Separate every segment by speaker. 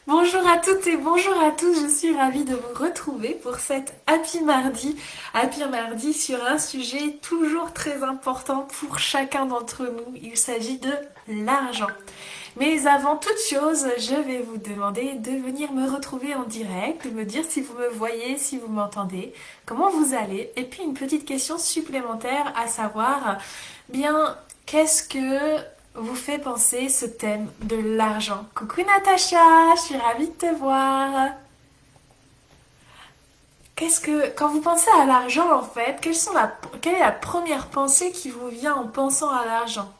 Speaker 1: Bonjour à toutes et bonjour à tous, je suis ravie de vous retrouver pour cette Happy Mardi. Happy Mardi sur un sujet toujours très important pour chacun d'entre nous, il s'agit de l'argent. Mais avant toute chose, je vais vous demander de venir me retrouver en direct, de me dire si vous me voyez, si vous m'entendez, comment vous allez, et puis une petite question supplémentaire à savoir, bien, qu'est-ce que vous fait penser ce thème de l'argent? Coucou Natacha, je suis ravie de te voir. Quand vous pensez à l'argent en fait, quelle est la première pensée qui vous vient en pensant à l'argent?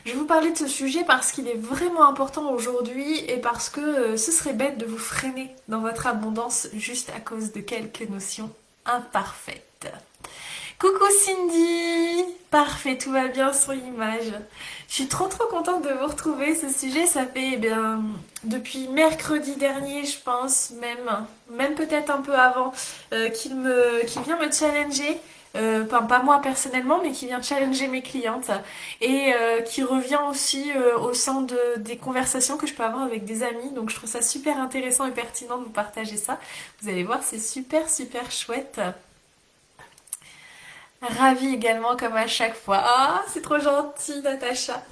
Speaker 1: Je vais vous parler de ce sujet parce qu'il est vraiment important aujourd'hui et parce que ce serait bête de vous freiner dans votre abondance juste à cause de quelques notions imparfaites. Coucou Cindy! Parfait, tout va bien sur l'image. Je suis trop contente de vous retrouver. Ce sujet, ça fait depuis mercredi dernier, je pense, même peut-être un peu avant, qu'il vient me challenger. Enfin, pas moi personnellement, mais qui vient challenger mes clientes et qui revient aussi au sein des conversations que je peux avoir avec des amis. Donc je trouve ça super intéressant et pertinent de vous partager ça. Vous allez voir, c'est super chouette. Ravie également comme à chaque fois. Ah, c'est trop gentil, Natacha.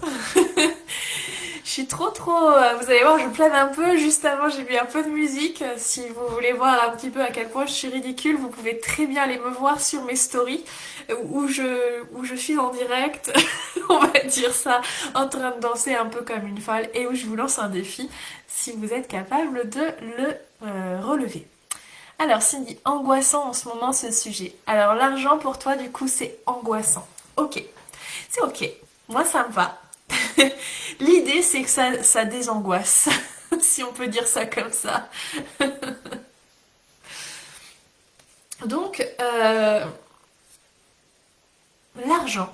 Speaker 1: Je suis vous allez voir, je plane un peu. Juste avant, j'ai mis un peu de musique. Si vous voulez voir un petit peu à quel point je suis ridicule, vous pouvez très bien aller me voir sur mes stories où je suis en direct, on va dire ça, en train de danser un peu comme une folle et où je vous lance un défi si vous êtes capable de le relever. Alors Cindy, angoissant en ce moment ce sujet. Alors l'argent pour toi du coup c'est angoissant. Ok, c'est ok. Moi ça me va. L'idée c'est que ça désangoisse, si on peut dire ça comme ça. Donc l'argent.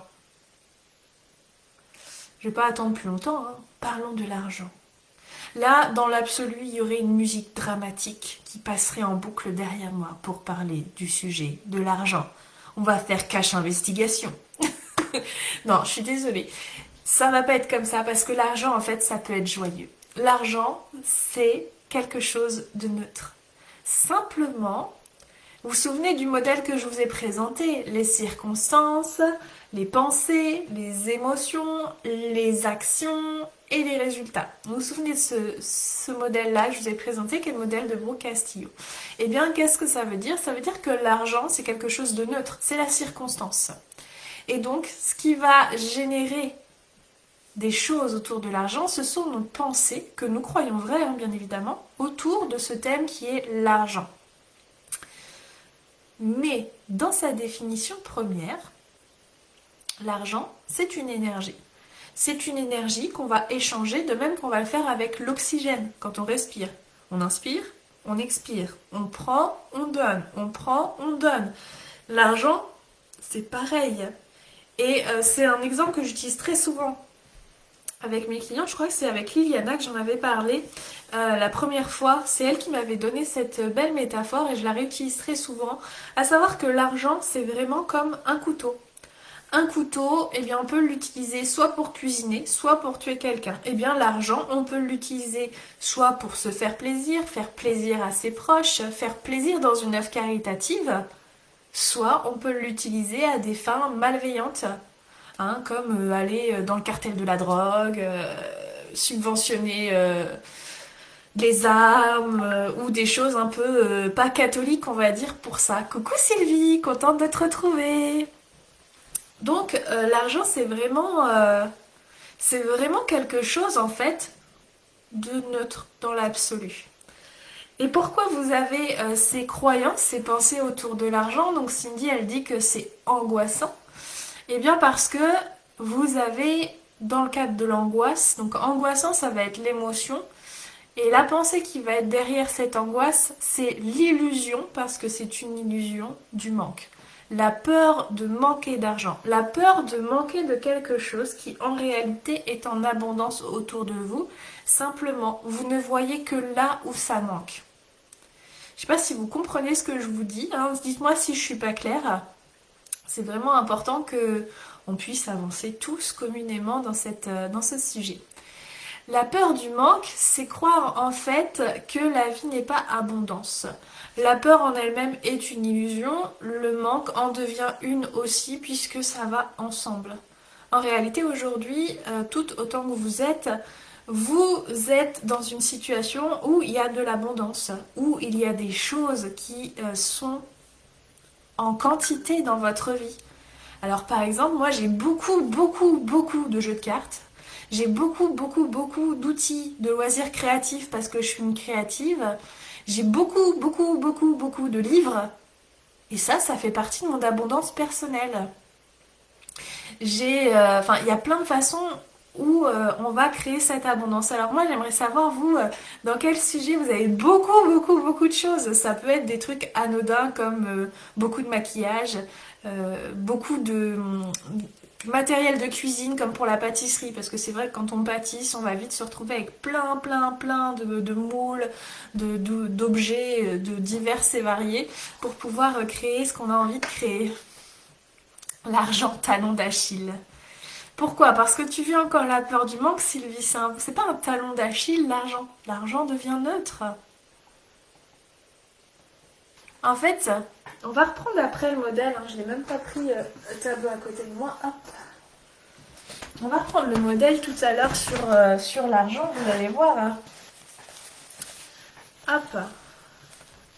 Speaker 1: Je vais pas attendre plus longtemps, hein. Parlons de l'argent. Là, dans l'absolu, il y aurait une musique dramatique qui passerait en boucle derrière moi pour parler du sujet de l'argent. On va faire cache investigation. Non, je suis désolée. Ça va pas être comme ça parce que l'argent, en fait, ça peut être joyeux. L'argent, c'est quelque chose de neutre. Simplement, vous vous souvenez du modèle que je vous ai présenté? Les circonstances, les pensées, les émotions, les actions et les résultats. Vous vous souvenez de ce modèle-là que je vous ai présenté, qui est le modèle de Brooke Castillo? Eh bien, qu'est-ce que ça veut dire? Ça veut dire que l'argent, c'est quelque chose de neutre, c'est la circonstance. Et donc, ce qui va générer des choses autour de l'argent, ce sont nos pensées, que nous croyons vraies, hein, bien évidemment, autour de ce thème qui est l'argent. Mais dans sa définition première, l'argent, c'est une énergie. C'est une énergie qu'on va échanger de même qu'on va le faire avec l'oxygène quand on respire. On inspire, on expire, on prend, on donne, on prend, on donne. L'argent, c'est pareil. Et c'est un exemple que j'utilise très souvent avec mes clients. Je crois que c'est avec Liliana que j'en avais parlé la première fois. C'est elle qui m'avait donné cette belle métaphore et je la réutilise très souvent. À savoir que l'argent, c'est vraiment comme un couteau. Un couteau, eh bien, on peut l'utiliser soit pour cuisiner, soit pour tuer quelqu'un. Eh bien, l'argent, on peut l'utiliser soit pour se faire plaisir à ses proches, faire plaisir dans une œuvre caritative, soit on peut l'utiliser à des fins malveillantes, hein, comme aller dans le cartel de la drogue, subventionner les armes ou des choses un peu pas catholiques, on va dire, pour ça. Coucou Sylvie, contente de te retrouver. Donc l'argent c'est vraiment quelque chose en fait de neutre dans l'absolu. Et pourquoi vous avez ces croyances, ces pensées autour de l'argent? Donc Cindy elle dit que c'est angoissant. Eh bien parce que vous avez dans le cadre de l'angoisse, donc angoissant ça va être l'émotion, et la pensée qui va être derrière cette angoisse, c'est l'illusion, parce que c'est une illusion du manque. La peur de manquer d'argent, la peur de manquer de quelque chose qui en réalité est en abondance autour de vous. Simplement, vous ne voyez que là où ça manque. Je ne sais pas si vous comprenez ce que je vous dis, hein. Dites-moi si je suis pas claire. C'est vraiment important que on puisse avancer tous communément dans ce sujet. La peur du manque, c'est croire en fait que la vie n'est pas abondance. La peur en elle-même est une illusion, le manque en devient une aussi puisque ça va ensemble. En réalité, aujourd'hui, tout autant que vous êtes dans une situation où il y a de l'abondance, où il y a des choses qui sont en quantité dans votre vie. Alors par exemple, moi j'ai beaucoup de jeux de cartes. J'ai beaucoup d'outils de loisirs créatifs parce que je suis une créative. J'ai beaucoup de livres. Et ça fait partie de mon abondance personnelle. Il y a plein de façons où on va créer cette abondance. Alors moi, j'aimerais savoir, vous, dans quel sujet vous avez beaucoup de choses. Ça peut être des trucs anodins comme beaucoup de maquillage, beaucoup de matériel de cuisine comme pour la pâtisserie, parce que c'est vrai que quand on pâtisse, on va vite se retrouver avec plein de moules, d'objets de divers et variés pour pouvoir créer ce qu'on a envie de créer. L'argent, talon d'Achille. Pourquoi? Parce que tu vis encore la peur du manque, Sylvie. C'est pas un talon d'Achille, l'argent. L'argent devient neutre. En fait, on va reprendre après le modèle. Hein. Je n'ai même pas pris le tableau à côté de moi. Hop. On va reprendre le modèle tout à l'heure sur l'argent. Vous allez voir. Hein. Hop.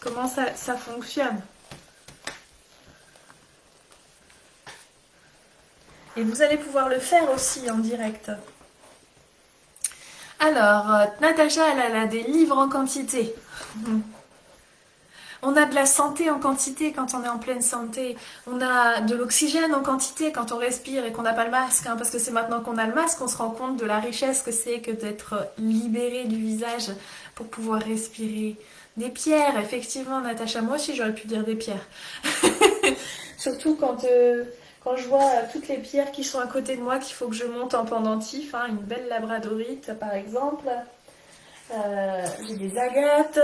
Speaker 1: Comment ça fonctionne. Et vous allez pouvoir le faire aussi en direct. Alors, Natacha, elle a des livres en quantité. On a de la santé en quantité quand on est en pleine santé. On a de l'oxygène en quantité quand on respire et qu'on n'a pas le masque. Hein, parce que c'est maintenant qu'on a le masque qu'on se rend compte de la richesse que c'est que d'être libéré du visage pour pouvoir respirer. Des pierres, effectivement, Natacha. Moi aussi, j'aurais pu dire des pierres. Surtout quand je vois toutes les pierres qui sont à côté de moi qu'il faut que je monte en pendentif. Hein, une belle labradorite, par exemple. J'ai des agates.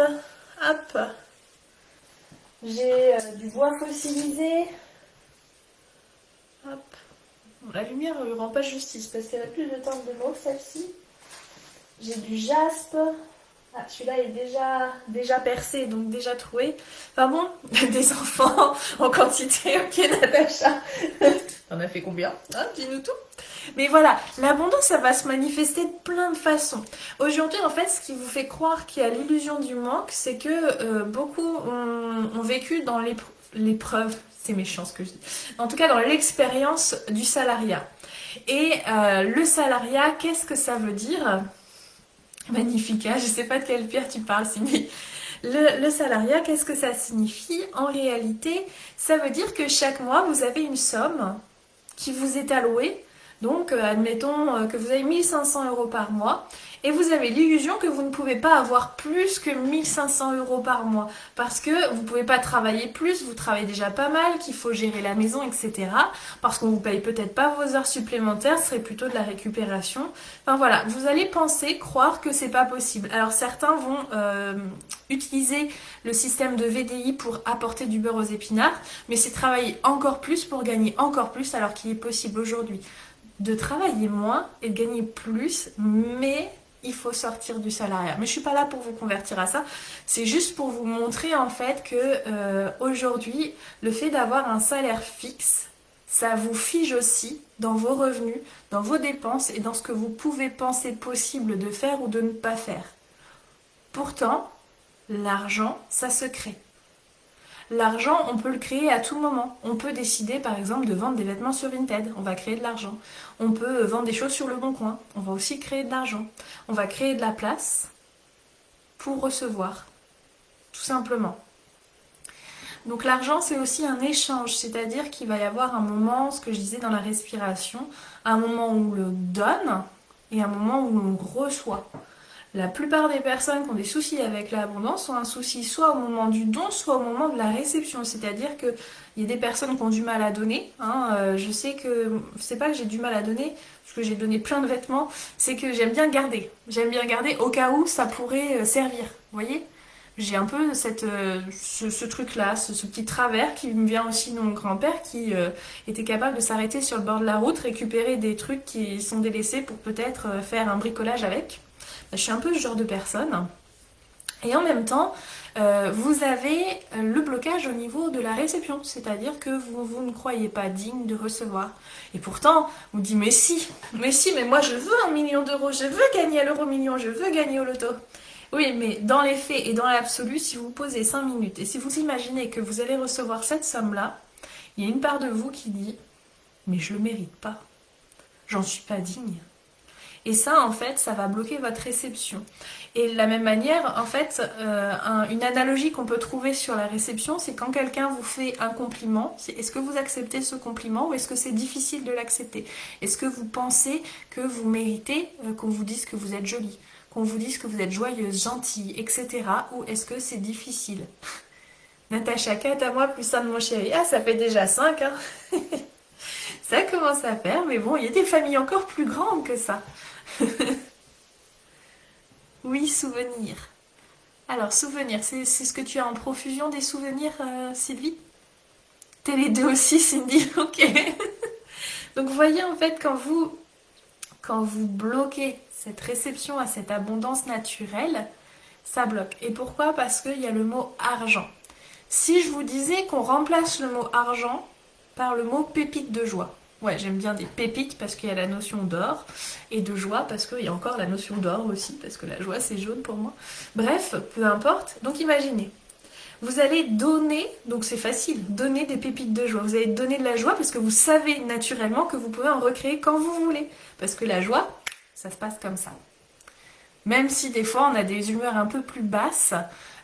Speaker 1: Hop. J'ai du bois fossilisé. Hop. Bon, la lumière ne rend pas justice parce qu'elle a plus de teinte de mauve, celle-ci. J'ai du jaspe. Ah, celui-là est déjà percé, donc déjà troué. Enfin bon, des enfants en quantité, ok Natacha. T'en as fait combien? Hein, dis-nous tout. Mais voilà, l'abondance, ça va se manifester de plein de façons. Aujourd'hui, en fait, ce qui vous fait croire qu'il y a l'illusion du manque, c'est que beaucoup ont vécu dans l'épreuve, c'est méchant ce que je dis, en tout cas dans l'expérience du salariat. Et le salariat, qu'est-ce que ça veut dire? Magnifica, je sais pas de quelle pierre tu parles, Cindy. Le salariat, qu'est-ce que ça signifie? En réalité, ça veut dire que chaque mois, vous avez une somme qui vous est allouée. Donc, admettons que vous avez 1500 euros par mois et vous avez l'illusion que vous ne pouvez pas avoir plus que 1500 euros par mois parce que vous ne pouvez pas travailler plus, vous travaillez déjà pas mal, qu'il faut gérer la maison, etc. Parce qu'on ne vous paye peut-être pas vos heures supplémentaires, ce serait plutôt de la récupération. Enfin voilà, vous allez croire que c'est pas possible. Alors certains vont utiliser le système de VDI pour apporter du beurre aux épinards, mais c'est travailler encore plus pour gagner encore plus alors qu'il est possible aujourd'hui de travailler moins et de gagner plus, mais il faut sortir du salariat. Mais je suis pas là pour vous convertir à ça, c'est juste pour vous montrer en fait que aujourd'hui, le fait d'avoir un salaire fixe, ça vous fige aussi dans vos revenus, dans vos dépenses et dans ce que vous pouvez penser possible de faire ou de ne pas faire. Pourtant, l'argent, ça se crée. L'argent, on peut le créer à tout moment. On peut décider, par exemple, de vendre des vêtements sur Vinted. On va créer de l'argent. On peut vendre des choses sur le Bon Coin. On va aussi créer de l'argent. On va créer de la place pour recevoir. Tout simplement. Donc l'argent, c'est aussi un échange. C'est-à-dire qu'il va y avoir un moment, ce que je disais dans la respiration, un moment où on le donne et un moment où on reçoit. La plupart des personnes qui ont des soucis avec l'abondance ont un souci soit au moment du don, soit au moment de la réception. C'est-à-dire qu'il y a des personnes qui ont du mal à donner. Je sais que, c'est pas que j'ai du mal à donner, parce que j'ai donné plein de vêtements, c'est que j'aime bien garder. J'aime bien garder au cas où ça pourrait servir. Vous voyez? J'ai un peu ce truc-là, ce petit travers qui me vient aussi de mon grand-père qui était capable de s'arrêter sur le bord de la route, récupérer des trucs qui sont délaissés pour peut-être faire un bricolage avec. Je suis un peu ce genre de personne. Et en même temps, vous avez le blocage au niveau de la réception, c'est-à-dire que vous ne croyez pas digne de recevoir. Et pourtant, vous dites mais moi je veux 1 million d'euros, je veux gagner à l'euro-million, je veux gagner au loto. Oui, mais dans les faits et dans l'absolu, si vous posez 5 minutes et si vous imaginez que vous allez recevoir cette somme-là, il y a une part de vous qui dit mais je le mérite pas, j'en suis pas digne. Et ça, en fait, ça va bloquer votre réception. Et de la même manière, en fait, une analogie qu'on peut trouver sur la réception, c'est quand quelqu'un vous fait un compliment, est-ce que vous acceptez ce compliment ou est-ce que c'est difficile de l'accepter? Est-ce que vous pensez que vous méritez qu'on vous dise que vous êtes jolie, qu'on vous dise que vous êtes joyeuse, gentille, etc. Ou est-ce que c'est difficile? Natacha, 4 à moi plus 1 de mon chéri. Ah, ça fait déjà 5, hein. Ça commence à faire, mais bon, il y a des familles encore plus grandes que ça. Oui, souvenir. Alors, souvenir, c'est ce que tu as en profusion des souvenirs, Sylvie? T'es les deux aussi, Cindy, ok. Donc, vous voyez, en fait, quand vous bloquez cette réception à cette abondance naturelle, ça bloque. Et pourquoi? Parce qu'il y a le mot argent. Si je vous disais qu'on remplace le mot argent par le mot pépite de joie. Ouais, j'aime bien des pépites parce qu'il y a la notion d'or et de joie parce qu'il y a encore la notion d'or aussi parce que la joie c'est jaune pour moi. Bref, peu importe. Donc imaginez, vous allez donner, donc c'est facile, donner des pépites de joie. Vous allez donner de la joie parce que vous savez naturellement que vous pouvez en recréer quand vous voulez. Parce que la joie, ça se passe comme ça. Même si des fois on a des humeurs un peu plus basses,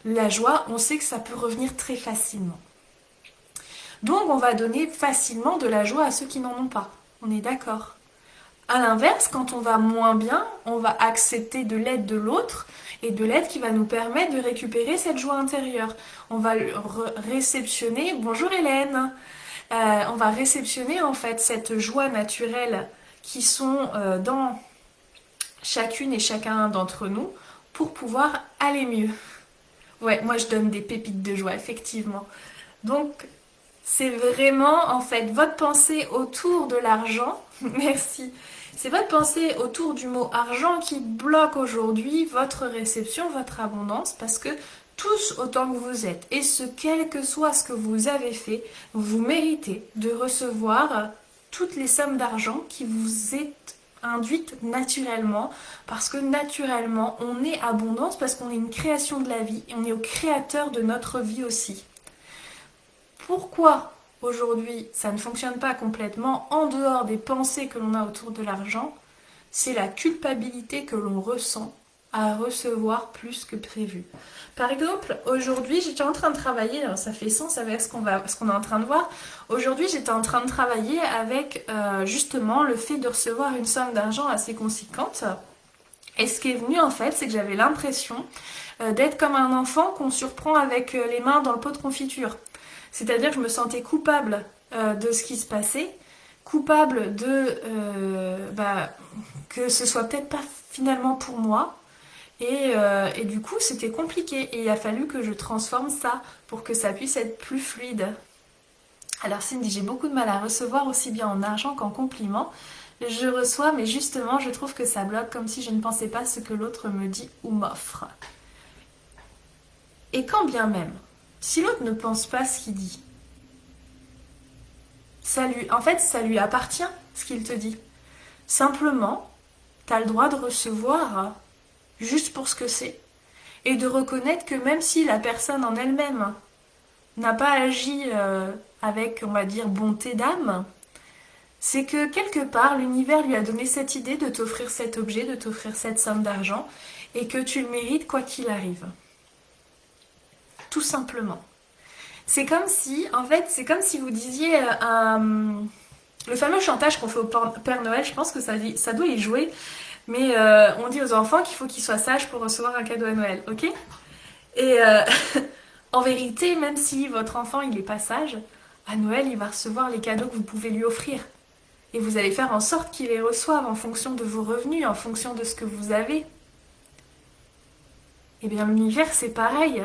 Speaker 1: la joie, on sait que ça peut revenir très facilement. Donc on va donner facilement de la joie à ceux qui n'en ont pas. On est d'accord. A l'inverse, quand on va moins bien, on va accepter de l'aide de l'autre et de l'aide qui va nous permettre de récupérer cette joie intérieure. On va réceptionner, bonjour Hélène, on va réceptionner en fait cette joie naturelle qui sont dans chacune et chacun d'entre nous pour pouvoir aller mieux. Ouais, moi je donne des pépites de joie, effectivement. Donc, c'est vraiment en fait votre pensée autour de l'argent. Merci. C'est votre pensée autour du mot argent qui bloque aujourd'hui votre réception, votre abondance, parce que tous autant que vous êtes, et ce quel que soit ce que vous avez fait, vous méritez de recevoir toutes les sommes d'argent qui vous est induites naturellement, parce que naturellement on est abondance, parce qu'on est une création de la vie, et on est au créateur de notre vie aussi. Pourquoi aujourd'hui ça ne fonctionne pas complètement en dehors des pensées que l'on a autour de l'argent? C'est la culpabilité que l'on ressent à recevoir plus que prévu. Par exemple, aujourd'hui j'étais en train de travailler, alors ça fait sens avec ce qu'on est en train de voir. Aujourd'hui j'étais en train de travailler avec justement le fait de recevoir une somme d'argent assez conséquente. Et ce qui est venu en fait, c'est que j'avais l'impression d'être comme un enfant qu'on surprend avec les mains dans le pot de confiture. C'est-à-dire que je me sentais coupable de ce qui se passait, coupable de que ce soit peut-être pas finalement pour moi. Et du coup, c'était compliqué. Et il a fallu que je transforme ça pour que ça puisse être plus fluide. Alors Cindy, j'ai beaucoup de mal à recevoir aussi bien en argent qu'en compliment. Je reçois, mais justement, je trouve que ça bloque comme si je ne pensais pas ce que l'autre me dit ou m'offre. Et quand bien même, si l'autre ne pense pas ce qu'il dit, en fait, ça lui appartient ce qu'il te dit. Simplement, tu as le droit de recevoir juste pour ce que c'est. Et de reconnaître que même si la personne en elle-même n'a pas agi avec, on va dire, bonté d'âme, c'est que quelque part, l'univers lui a donné cette idée de t'offrir cet objet, de t'offrir cette somme d'argent, et que tu le mérites quoi qu'il arrive. Tout simplement. C'est comme si vous disiez le fameux chantage qu'on fait au Père Noël, je pense que ça doit y jouer, mais on dit aux enfants qu'il faut qu'ils soient sages pour recevoir un cadeau à Noël, ok? Et en vérité, même si votre enfant il n'est pas sage, à Noël il va recevoir les cadeaux que vous pouvez lui offrir. Et vous allez faire en sorte qu'il les reçoive en fonction de vos revenus, en fonction de ce que vous avez. Et bien l'univers c'est pareil.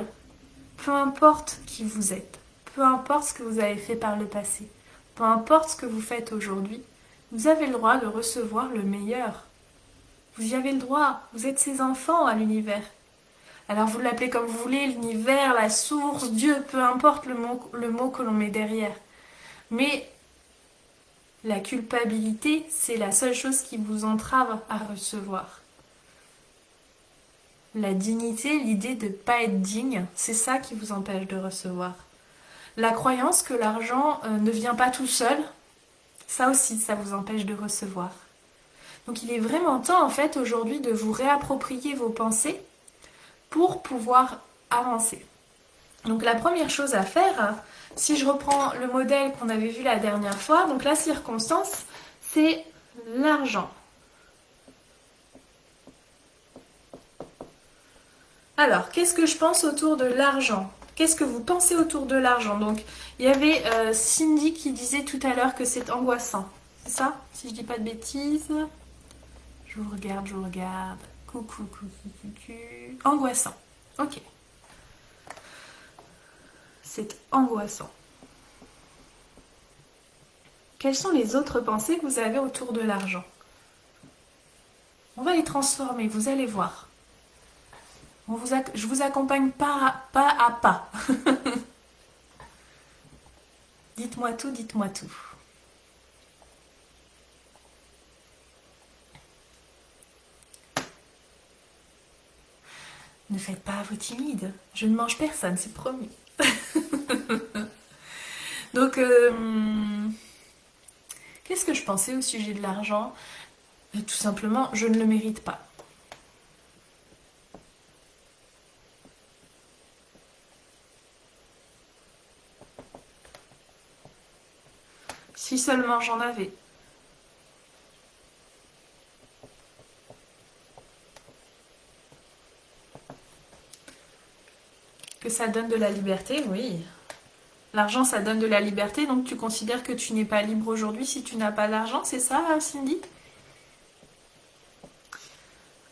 Speaker 1: Peu importe qui vous êtes, peu importe ce que vous avez fait par le passé, peu importe ce que vous faites aujourd'hui, vous avez le droit de recevoir le meilleur. Vous y avez le droit. Vous êtes ses enfants à l'univers. Alors vous l'appelez comme vous voulez, l'univers, la source, Dieu, peu importe le mot que l'on met derrière. Mais la culpabilité, c'est la seule chose qui vous entrave à recevoir. La dignité, l'idée de ne pas être digne, c'est ça qui vous empêche de recevoir. La croyance que l'argent ne vient pas tout seul, ça aussi, ça vous empêche de recevoir. Donc il est vraiment temps, en fait, aujourd'hui, de vous réapproprier vos pensées pour pouvoir avancer. Donc la première chose à faire, si je reprends le modèle qu'on avait vu la dernière fois, donc la circonstance, c'est l'argent. Alors, qu'est-ce que je pense autour de l'argent? Qu'est-ce que vous pensez autour de l'argent? Donc, il y avait Cindy qui disait tout à l'heure que c'est angoissant. C'est ça? Si je dis pas de bêtises. Je vous regarde, je vous regarde. Coucou. Angoissant. Ok. C'est angoissant. Quelles sont les autres pensées que vous avez autour de l'argent? On va les transformer, vous allez voir. Je vous accompagne pas à pas. Dites-moi tout, dites-moi tout. Ne faites pas vos timides. Je ne mange personne, c'est promis. Donc, qu'est-ce que je pensais au sujet de l'argent? Tout simplement, je ne le mérite pas. Si seulement j'en avais. Que ça donne de la liberté, oui. L'argent, ça donne de la liberté, donc tu considères que tu n'es pas libre aujourd'hui si tu n'as pas d'argent, c'est ça, Cindy?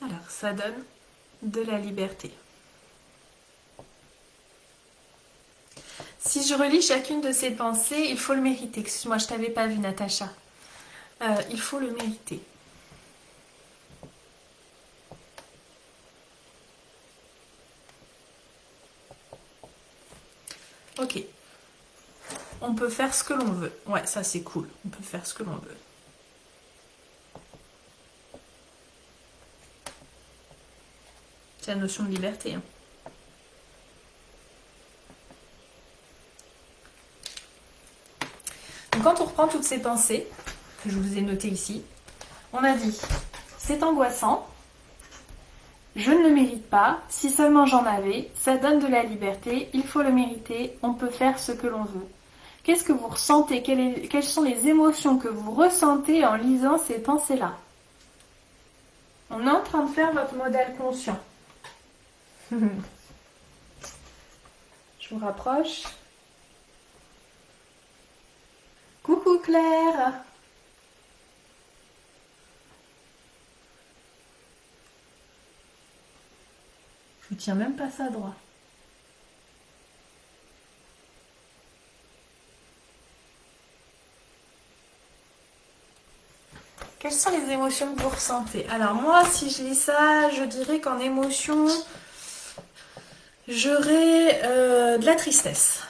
Speaker 1: Alors, ça donne de la liberté. Si je relis chacune de ces pensées, il faut le mériter. Excuse-moi, je t'avais pas vu, Natacha. Il faut le mériter. Ok. On peut faire ce que l'on veut. Ouais, ça c'est cool. On peut faire ce que l'on veut. C'est la notion de liberté. Hein. Donc quand on reprend toutes ces pensées, que je vous ai notées ici, on a dit, c'est angoissant, je ne le mérite pas, si seulement j'en avais, ça donne de la liberté, il faut le mériter, on peut faire ce que l'on veut. Qu'est-ce que vous ressentez? Quelles sont les émotions que vous ressentez en lisant ces pensées-là? On est en train de faire votre modèle conscient. Je vous rapproche. Coucou Claire. Je vous tiens même pas ça droit. Quelles sont les émotions que vous ressentez? Alors moi, si je lis ça, je dirais qu'en émotion, j'aurais de la tristesse.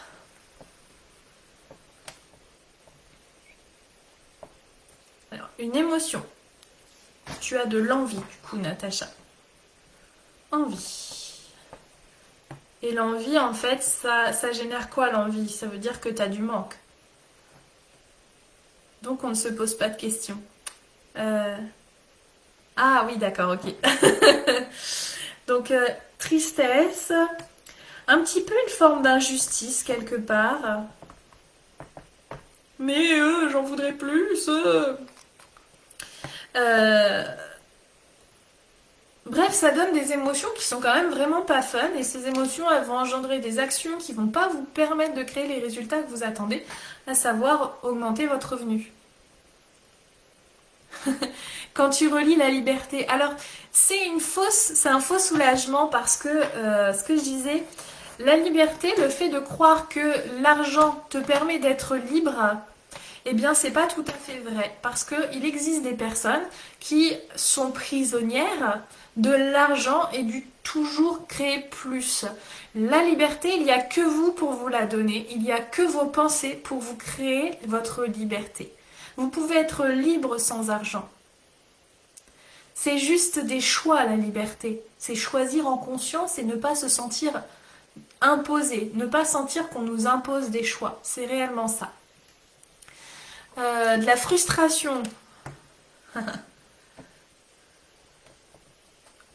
Speaker 1: Alors, une émotion. Tu as de l'envie, du coup, Natacha. Envie. Et l'envie, en fait, ça génère quoi l'envie? Ça veut dire que tu as du manque. Donc on ne se pose pas de questions. Ah oui, d'accord, ok. Donc tristesse, un petit peu une forme d'injustice quelque part. Mais j'en voudrais plus. Bref, ça donne des émotions qui sont quand même vraiment pas fun, et ces émotions, elles vont engendrer des actions qui vont pas vous permettre de créer les résultats que vous attendez, à savoir augmenter votre revenu. Quand tu relis la liberté, alors c'est un faux soulagement parce que ce que je disais, la liberté, le fait de croire que l'argent te permet d'être libre, Eh bien, c'est pas tout à fait vrai, parce qu'il existe des personnes qui sont prisonnières de l'argent et du toujours créer plus. La liberté, il n'y a que vous pour vous la donner, il n'y a que vos pensées pour vous créer votre liberté. Vous pouvez être libre sans argent. C'est juste des choix, la liberté. C'est choisir en conscience et ne pas se sentir imposé, ne pas sentir qu'on nous impose des choix. C'est réellement ça. De la frustration.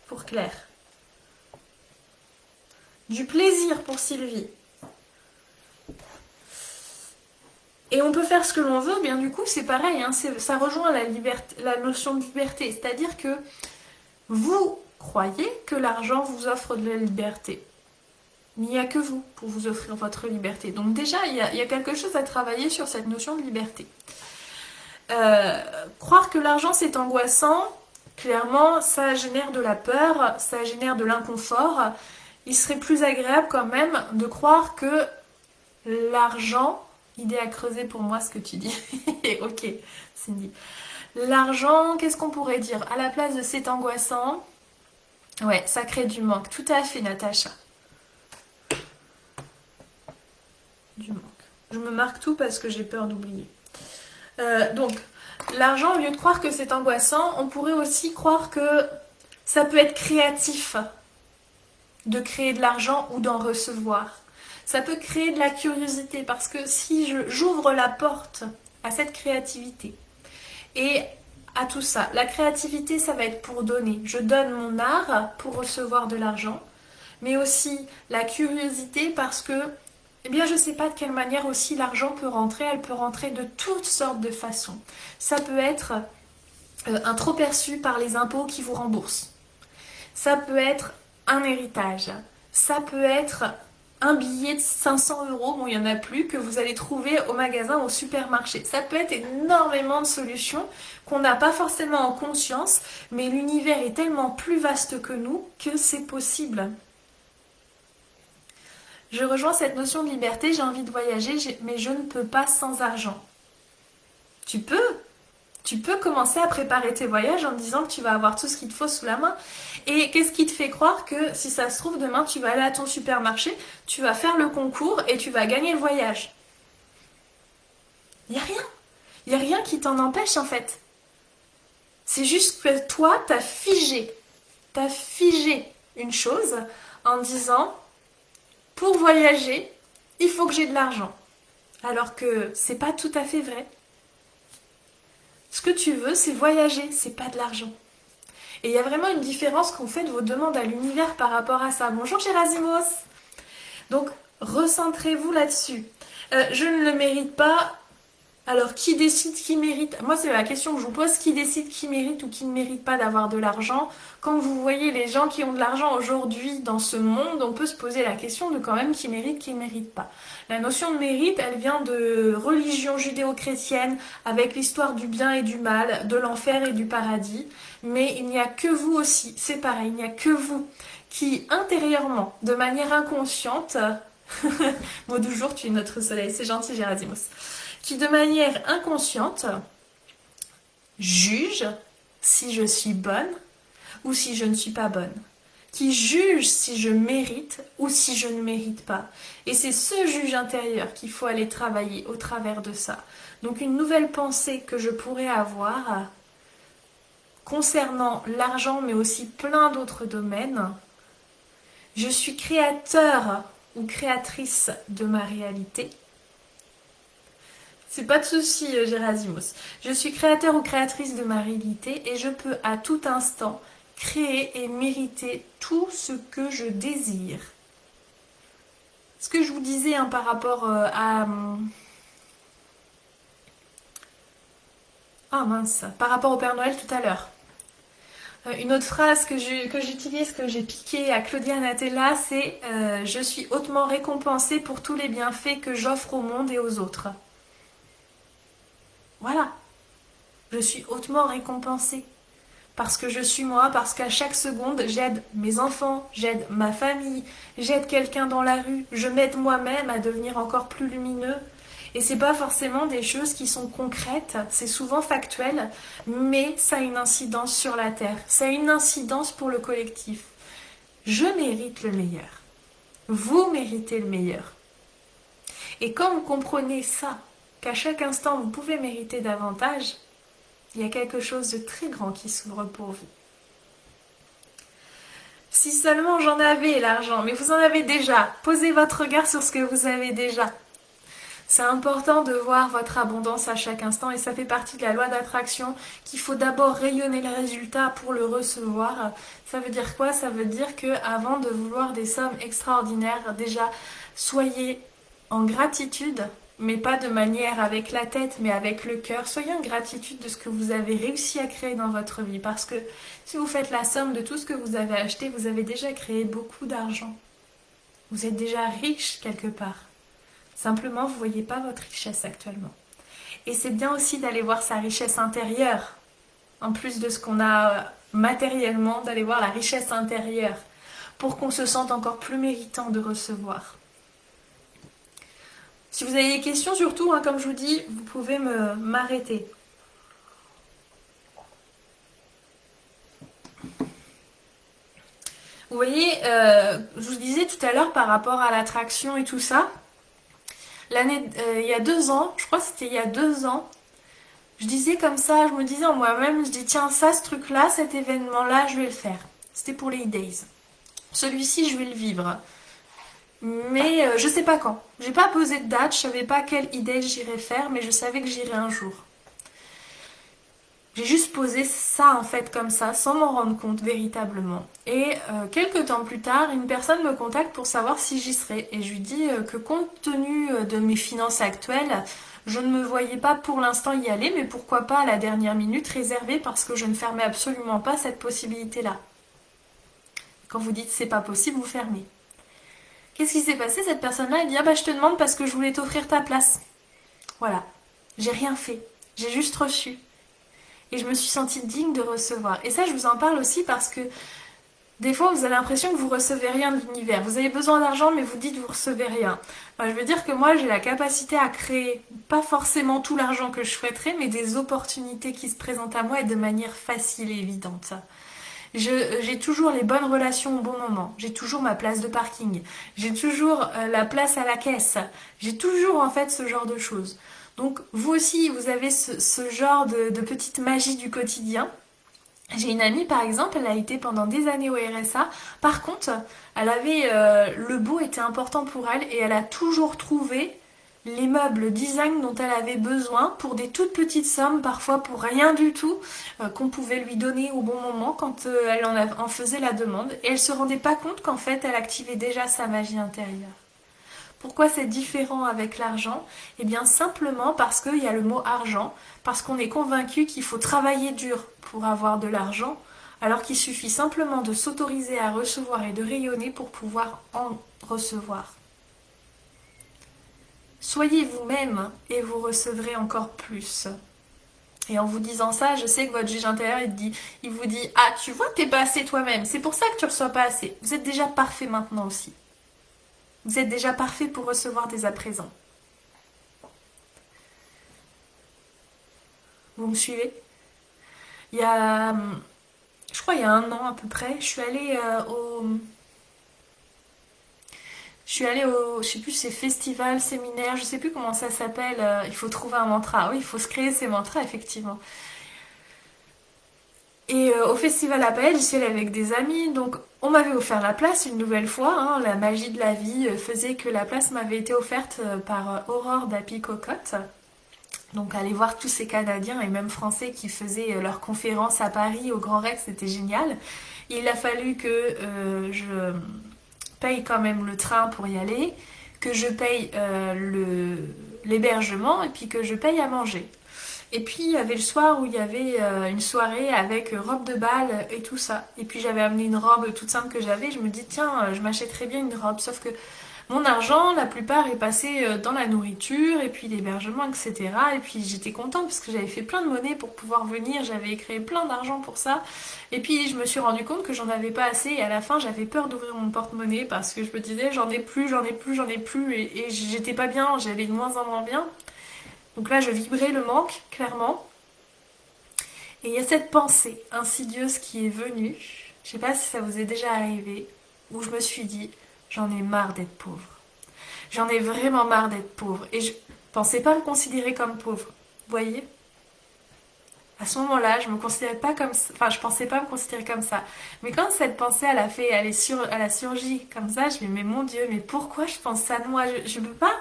Speaker 1: Pour Claire. Du plaisir pour Sylvie. Et on peut faire ce que l'on veut, bien du coup, c'est pareil, hein, ça rejoint la notion de liberté. C'est-à-dire que vous croyez que l'argent vous offre de la liberté. Mais il n'y a que vous pour vous offrir votre liberté. Donc déjà, il y a quelque chose à travailler sur cette notion de liberté. Croire que l'argent c'est angoissant, clairement, ça génère de la peur, ça génère de l'inconfort. Il serait plus agréable quand même de croire que l'argent, idée à creuser pour moi ce que tu dis. Ok, Cindy. L'argent, qu'est-ce qu'on pourrait dire? À la place de c'est angoissant, ouais, ça crée du manque. Tout à fait, Natacha. Du manque. Je me marque tout parce que j'ai peur d'oublier. Donc, l'argent, au lieu de croire que c'est angoissant, on pourrait aussi croire que ça peut être créatif de créer de l'argent ou d'en recevoir. Ça peut créer de la curiosité parce que si j'ouvre la porte à cette créativité et à tout ça, la créativité, ça va être pour donner. Je donne mon art pour recevoir de l'argent, mais aussi la curiosité parce que eh bien, je ne sais pas de quelle manière aussi l'argent peut rentrer. Elle peut rentrer de toutes sortes de façons. Ça peut être un trop-perçu par les impôts qui vous remboursent. Ça peut être un héritage. Ça peut être un billet de 500 €, bon, il n'y en a plus, que vous allez trouver au magasin, au supermarché. Ça peut être énormément de solutions qu'on n'a pas forcément en conscience, mais l'univers est tellement plus vaste que nous que c'est possible. Je rejoins cette notion de liberté, j'ai envie de voyager, mais je ne peux pas sans argent. Tu peux commencer à préparer tes voyages en te disant que tu vas avoir tout ce qu'il te faut sous la main. Et qu'est-ce qui te fait croire que si ça se trouve demain tu vas aller à ton supermarché, tu vas faire le concours et tu vas gagner le voyage? Il n'y a rien. Il n'y a rien qui t'en empêche en fait. C'est juste que toi, t'as figé une chose en disant pour voyager, il faut que j'ai de l'argent. Alors que c'est pas tout à fait vrai. Ce que tu veux, c'est voyager, c'est pas de l'argent. Et il y a vraiment une différence qu'on fait de vos demandes à l'univers par rapport à ça. Bonjour Gérasimos. Donc, recentrez-vous là-dessus. Je ne le mérite pas. Alors, qui décide qui mérite? Moi, c'est la question que je vous pose. Qui décide qui mérite ou qui ne mérite pas d'avoir de l'argent? Quand vous voyez les gens qui ont de l'argent aujourd'hui dans ce monde, on peut se poser la question de quand même qui mérite, qui ne mérite pas. La notion de mérite, elle vient de religion judéo-chrétienne, avec l'histoire du bien et du mal, de l'enfer et du paradis. Mais il n'y a que vous aussi, c'est pareil, il n'y a que vous qui, intérieurement, de manière inconsciente, mot du jour, tu es notre soleil, c'est gentil Gérasimos, qui de manière inconsciente juge si je suis bonne ou si je ne suis pas bonne, qui juge si je mérite ou si je ne mérite pas. Et c'est ce juge intérieur qu'il faut aller travailler au travers de ça. Donc une nouvelle pensée que je pourrais avoir concernant l'argent mais aussi plein d'autres domaines. Je suis créateur ou créatrice de ma réalité. C'est pas de souci, Gérasimos. Je suis créateur ou créatrice de ma réalité et je peux à tout instant créer et mériter tout ce que je désire. Ce que je vous disais hein, par rapport par rapport au Père Noël tout à l'heure. Une autre phrase que j'utilise, que j'ai piquée à Claudia Natella, c'est « Je suis hautement récompensée pour tous les bienfaits que j'offre au monde et aux autres ». Voilà. Je suis hautement récompensée. Parce que je suis moi, parce qu'à chaque seconde, j'aide mes enfants, j'aide ma famille, j'aide quelqu'un dans la rue, je m'aide moi-même à devenir encore plus lumineux. Et c'est pas forcément des choses qui sont concrètes, c'est souvent factuel, mais ça a une incidence sur la Terre, ça a une incidence pour le collectif. Je mérite le meilleur. Vous méritez le meilleur. Et quand vous comprenez ça, qu'à chaque instant vous pouvez mériter davantage, il y a quelque chose de très grand qui s'ouvre pour vous. Si seulement j'en avais l'argent, mais vous en avez déjà. Posez votre regard sur ce que vous avez déjà. C'est important de voir votre abondance à chaque instant et ça fait partie de la loi d'attraction qu'il faut d'abord rayonner le résultat pour le recevoir. Ça veut dire quoi? Ça veut dire que avant de vouloir des sommes extraordinaires, déjà soyez en gratitude, mais pas de manière avec la tête, mais avec le cœur. Soyez en gratitude de ce que vous avez réussi à créer dans votre vie parce que si vous faites la somme de tout ce que vous avez acheté, vous avez déjà créé beaucoup d'argent. Vous êtes déjà riche quelque part. Simplement, vous ne voyez pas votre richesse actuellement. Et c'est bien aussi d'aller voir sa richesse intérieure. En plus de ce qu'on a matériellement, d'aller voir la richesse intérieure pour qu'on se sente encore plus méritant de recevoir. Si vous avez des questions, surtout, comme je vous dis, vous pouvez m'arrêter. Vous voyez, je vous disais tout à l'heure par rapport à l'attraction et tout ça, il y a 2 ans, je crois que c'était il y a 2 ans, je disais comme ça, je me disais en moi-même, je dis tiens ça, ce truc-là, cet événement-là, je vais le faire. C'était pour les E-Days. Celui-ci, je vais le vivre. Mais je sais pas quand. J'ai pas posé de date, je savais pas quel E-Day j'irais faire, mais je savais que j'irais un jour. J'ai juste posé ça en fait comme ça, sans m'en rendre compte véritablement. Et quelques temps plus tard, une personne me contacte pour savoir si j'y serais. Et je lui dis que compte tenu de mes finances actuelles, je ne me voyais pas pour l'instant y aller, mais pourquoi pas à la dernière minute réserver parce que je ne fermais absolument pas cette possibilité-là. Quand vous dites c'est pas possible, vous fermez. Qu'est-ce qui s'est passé? Cette personne-là, elle dit ah bah je te demande parce que je voulais t'offrir ta place. Voilà. J'ai rien fait. J'ai juste reçu. Et je me suis sentie digne de recevoir. Et ça, je vous en parle aussi parce que des fois, vous avez l'impression que vous recevez rien de l'univers. Vous avez besoin d'argent, mais vous dites que vous recevez rien. Enfin, je veux dire que moi, j'ai la capacité à créer, pas forcément tout l'argent que je souhaiterais, mais des opportunités qui se présentent à moi et de manière facile et évidente. J'ai toujours les bonnes relations au bon moment. J'ai toujours ma place de parking. J'ai toujours la place à la caisse. J'ai toujours en fait ce genre de choses. Donc vous aussi, vous avez ce genre de petite magie du quotidien. J'ai une amie par exemple, elle a été pendant des années au RSA. Par contre, elle avait le beau était important pour elle et elle a toujours trouvé les meubles design dont elle avait besoin pour des toutes petites sommes, parfois pour rien du tout, qu'on pouvait lui donner au bon moment quand elle en faisait la demande. Et elle se rendait pas compte qu'en fait, elle activait déjà sa magie intérieure. Pourquoi c'est différent avec l'argent? Eh bien simplement parce qu'il y a le mot argent, parce qu'on est convaincu qu'il faut travailler dur pour avoir de l'argent, alors qu'il suffit simplement de s'autoriser à recevoir et de rayonner pour pouvoir en recevoir. Soyez vous-même et vous recevrez encore plus. Et en vous disant ça, je sais que votre juge intérieur, il vous dit ah, tu vois, t'es pas assez toi-même, c'est pour ça que tu reçois pas assez. Vous êtes déjà parfait maintenant aussi. Vous êtes déjà parfait pour recevoir dès à présent. Vous me suivez? Il y a, je crois il y a 1 an à peu près, je suis allée je sais plus, c'est festival, séminaire, je sais plus comment ça s'appelle. Il faut trouver un mantra. Oui, il faut se créer ses mantras, effectivement. Et au festival à Paël, j'y suis allée avec des amis, donc on m'avait offert la place une nouvelle fois. La magie de la vie faisait que la place m'avait été offerte par Aurore d'Happy Cocotte. Donc aller voir tous ces Canadiens et même Français qui faisaient leurs conférences à Paris au Grand Rex, c'était génial. Il a fallu que je paye quand même le train pour y aller, que je paye l'hébergement et puis que je paye à manger. Et puis il y avait le soir où il y avait une soirée avec robe de bal et tout ça. Et puis j'avais amené une robe toute simple que j'avais. Je me dis tiens, je m'achèterais bien une robe. Sauf que Mon argent, la plupart est passé dans la nourriture et puis l'hébergement, etc. Et puis j'étais contente parce que j'avais fait plein de monnaie pour pouvoir venir, j'avais créé plein d'argent pour ça. Et puis je me suis rendu compte que j'en avais pas assez et à la fin j'avais peur d'ouvrir mon porte-monnaie parce que je me disais j'en ai plus, j'en ai plus, j'en ai plus et j'étais pas bien, j'allais de moins en moins bien. Donc là je vibrais le manque, clairement. Et il y a cette pensée insidieuse qui est venue, je sais pas si ça vous est déjà arrivé, où je me suis dit j'en ai marre d'être pauvre. J'en ai vraiment marre d'être pauvre. Et je pensais pas me considérer comme pauvre. Vous voyez? À ce moment-là, je me considérais pas comme ça. Enfin, je pensais pas me considérer comme ça. Mais quand cette pensée, elle a surgi comme ça, je me dis, mais mon Dieu, mais pourquoi je pense ça de moi? Je peux pas.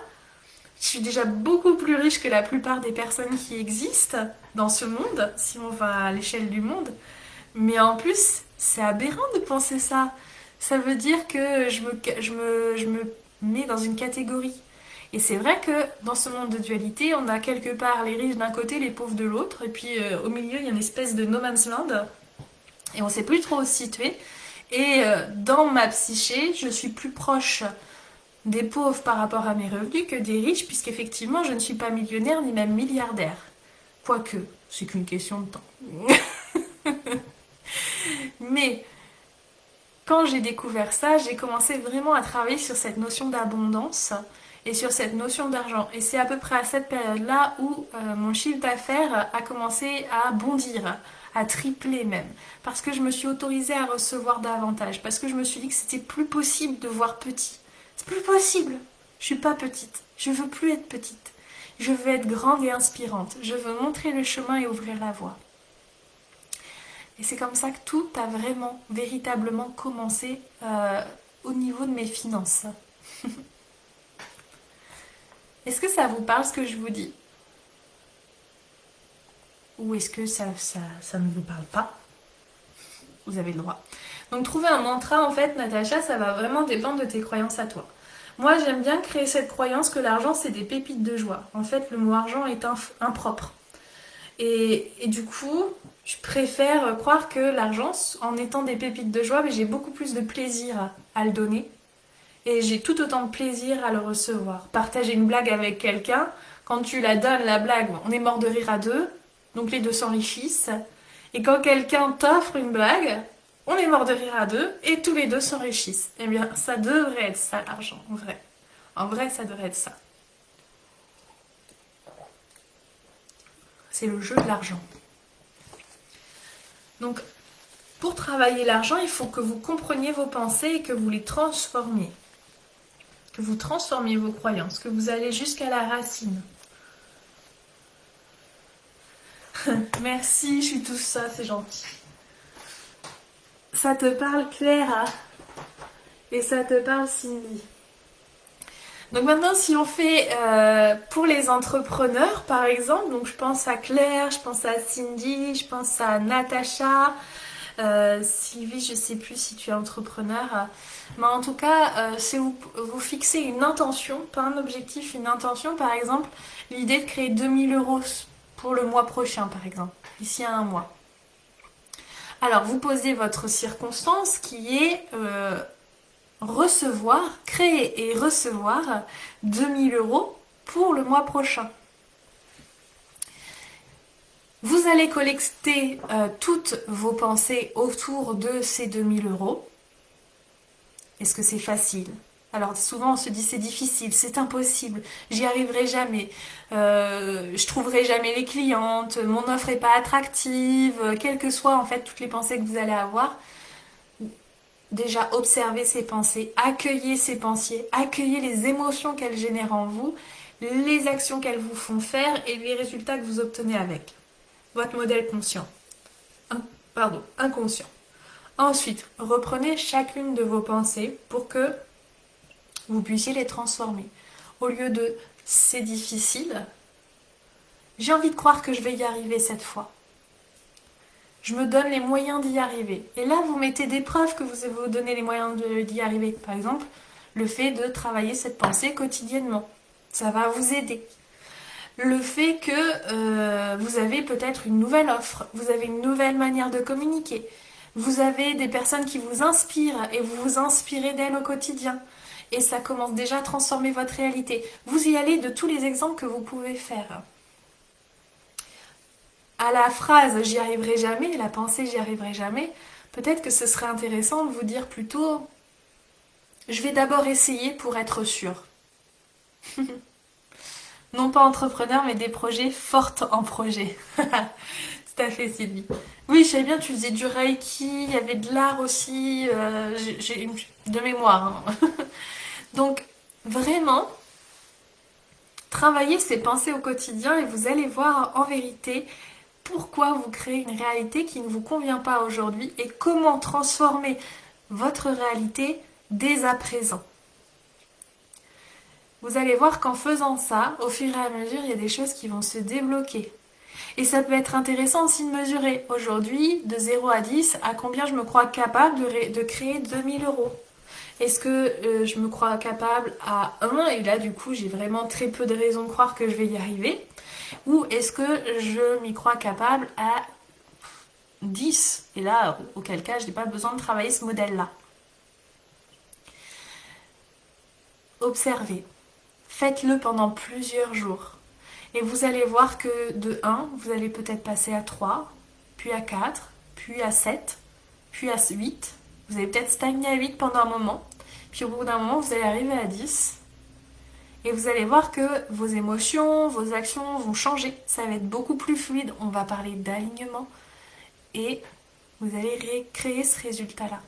Speaker 1: Je suis déjà beaucoup plus riche que la plupart des personnes qui existent dans ce monde, si on va à l'échelle du monde. Mais en plus, c'est aberrant de penser ça. Ça veut dire que je me mets dans une catégorie. Et c'est vrai que dans ce monde de dualité, on a quelque part les riches d'un côté, les pauvres de l'autre, et puis au milieu, il y a une espèce de no man's land, et on ne sait plus trop où se situer. Et dans ma psyché, je suis plus proche des pauvres par rapport à mes revenus que des riches, puisqu'effectivement, je ne suis pas millionnaire ni même milliardaire. Quoique, c'est qu'une question de temps. Mais quand j'ai découvert ça, j'ai commencé vraiment à travailler sur cette notion d'abondance et sur cette notion d'argent. Et c'est à peu près à cette période-là où mon chiffre d'affaires a commencé à bondir, à tripler même. Parce que je me suis autorisée à recevoir davantage. Parce que je me suis dit que c'était plus possible de voir petit. C'est plus possible. Je suis pas petite. Je veux plus être petite. Je veux être grande et inspirante. Je veux montrer le chemin et ouvrir la voie. Et c'est comme ça que tout a vraiment, véritablement commencé au niveau de mes finances. Est-ce que ça vous parle ce que je vous dis? Ou est-ce que ça ne vous parle pas? Vous avez le droit. Donc trouver un mantra, en fait, Natacha, ça va vraiment dépendre de tes croyances à toi. Moi, j'aime bien créer cette croyance que l'argent, c'est des pépites de joie. En fait, le mot argent est impropre. Et du coup, je préfère croire que l'argent, en étant des pépites de joie, mais j'ai beaucoup plus de plaisir à le donner. Et j'ai tout autant de plaisir à le recevoir. Partager une blague avec quelqu'un, quand tu la donnes, la blague, on est mort de rire à deux, donc les deux s'enrichissent. Et quand quelqu'un t'offre une blague, on est mort de rire à deux, et tous les deux s'enrichissent. Eh bien, ça devrait être ça, l'argent, en vrai. En vrai, ça devrait être ça. C'est le jeu de l'argent. Donc, pour travailler l'argent, il faut que vous compreniez vos pensées et que vous les transformiez. Que vous transformiez vos croyances, que vous allez jusqu'à la racine. Merci, je suis tout ça, c'est gentil. Ça te parle Claire et ça te parle Cindy. Donc maintenant, si on fait pour les entrepreneurs, par exemple, donc je pense à Claire, je pense à Cindy, je pense à Natacha, Sylvie, je sais plus si tu es entrepreneur, mais en tout cas, c'est vous fixez une intention, pas un objectif, une intention, par exemple, l'idée de créer 2000 € pour le mois prochain, par exemple, d'ici à un mois. Alors, vous posez votre circonstance qui est recevoir, créer et recevoir 2000 € pour le mois prochain. Vous allez collecter toutes vos pensées autour de ces 2000 €. Est-ce que c'est facile? Alors souvent on se dit c'est difficile, c'est impossible, j'y arriverai jamais, je trouverai jamais les clientes, mon offre n'est pas attractive, quelles que soient en fait toutes les pensées que vous allez avoir. Déjà observez ces pensées, accueillez ces pensées, accueillez les émotions qu'elles génèrent en vous, les actions qu'elles vous font faire et les résultats que vous obtenez avec. Votre modèle conscient. Inconscient. Ensuite, reprenez chacune de vos pensées pour que vous puissiez les transformer. Au lieu de c'est difficile, j'ai envie de croire que je vais y arriver cette fois. Je me donne les moyens d'y arriver. Et là, vous mettez des preuves que vous donnez les moyens d'y arriver. Par exemple, le fait de travailler cette pensée quotidiennement. Ça va vous aider. Le fait que vous avez peut-être une nouvelle offre, vous avez une nouvelle manière de communiquer, vous avez des personnes qui vous inspirent et vous vous inspirez d'elles au quotidien. Et ça commence déjà à transformer votre réalité. Vous y allez de tous les exemples que vous pouvez faire. À la phrase j'y arriverai jamais, la pensée j'y arriverai jamais, peut-être que ce serait intéressant de vous dire plutôt je vais d'abord essayer pour être sûr. Non pas entrepreneur, mais des projets fortes en projet. Tout à fait, Sylvie. Oui, je savais bien, tu faisais du reiki, il y avait de l'art aussi, j'ai de mémoire, hein. Donc, vraiment, travaillez ces pensées au quotidien et vous allez voir en vérité pourquoi vous créez une réalité qui ne vous convient pas aujourd'hui et comment transformer votre réalité dès à présent. Vous allez voir qu'en faisant ça, au fur et à mesure, il y a des choses qui vont se débloquer. Et ça peut être intéressant aussi de mesurer. Aujourd'hui, de 0 à 10, à combien je me crois capable de créer 2000 euros. Est-ce que je me crois capable à 1 et là du coup j'ai vraiment très peu de raisons de croire que je vais y arriver? Ou est-ce que je m'y crois capable à 10 et là auquel cas je n'ai pas besoin de travailler ce modèle-là? Observez. Faites-le pendant plusieurs jours. Et vous allez voir que de 1, vous allez peut-être passer à 3, puis à 4, puis à 7, puis à 8. Vous allez peut-être stagner à 8 pendant un moment. Puis au bout d'un moment, vous allez arriver à 10. Et vous allez voir que vos émotions, vos actions vont changer. Ça va être beaucoup plus fluide. On va parler d'alignement. Et vous allez créer ce résultat-là.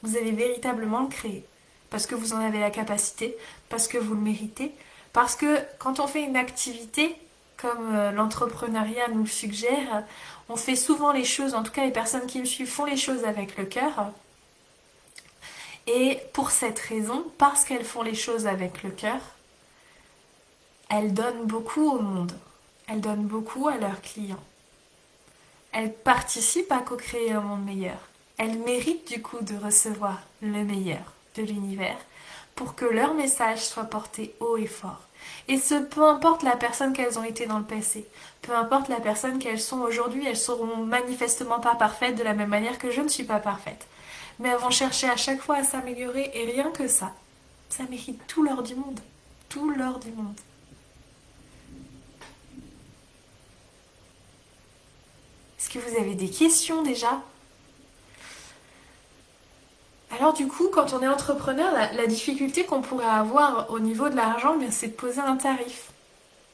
Speaker 1: Vous allez véritablement le créer. Parce que vous en avez la capacité, parce que vous le méritez. Parce que quand on fait une activité, comme l'entrepreneuriat nous le suggère, on fait souvent les choses, en tout cas les personnes qui me suivent font les choses avec le cœur. Et pour cette raison, parce qu'elles font les choses avec le cœur, elles donnent beaucoup au monde. Elles donnent beaucoup à leurs clients. Elles participent à co-créer un monde meilleur. Elles méritent du coup de recevoir le meilleur de l'univers pour que leur message soit porté haut et fort. Et peu importe la personne qu'elles ont été dans le passé, peu importe la personne qu'elles sont aujourd'hui, elles seront manifestement pas parfaites de la même manière que je ne suis pas parfaite. Mais elles vont chercher à chaque fois à s'améliorer et rien que ça mérite tout l'or du monde. Tout l'or du monde. Est-ce que vous avez des questions déjà? Alors du coup, quand on est entrepreneur, la difficulté qu'on pourrait avoir au niveau de l'argent, c'est de poser un tarif.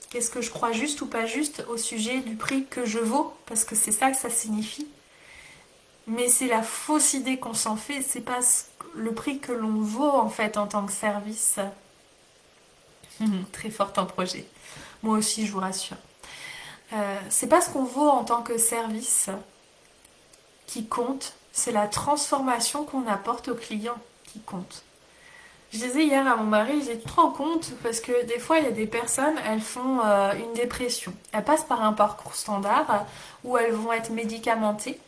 Speaker 1: Qu'est-ce que je crois juste ou pas juste au sujet du prix que je vaux? Parce que c'est ça que ça signifie. Mais c'est la fausse idée qu'on s'en fait, c'est pas le prix que l'on vaut en fait en tant que service. Très fort en projet. Moi aussi, je vous rassure. C'est pas ce qu'on vaut en tant que service qui compte, c'est la transformation qu'on apporte au client qui compte. Je disais hier à mon mari, j'ai trop en compte parce que des fois il y a des personnes, elles font une dépression. Elles passent par un parcours standard où elles vont être médicamentées,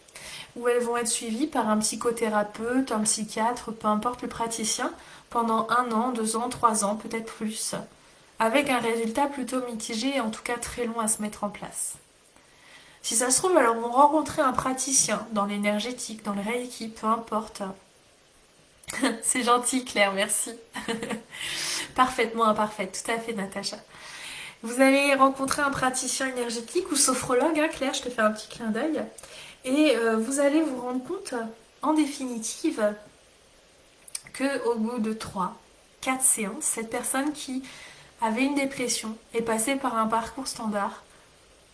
Speaker 1: où elles vont être suivies par un psychothérapeute, un psychiatre, peu importe le praticien, pendant 1 an, 2 ans, 3 ans, peut-être plus, avec un résultat plutôt mitigé et en tout cas très long à se mettre en place. Si ça se trouve, elles vont rencontrer un praticien dans l'énergétique, dans le reiki, peu importe. C'est gentil Claire, merci. Parfaitement imparfaite, tout à fait Natacha. Vous allez rencontrer un praticien énergétique ou sophrologue, hein, Claire, je te fais un petit clin d'œil. Et vous allez vous rendre compte, en définitive, qu'au bout de 3, 4 séances, cette personne qui avait une dépression est passée par un parcours standard,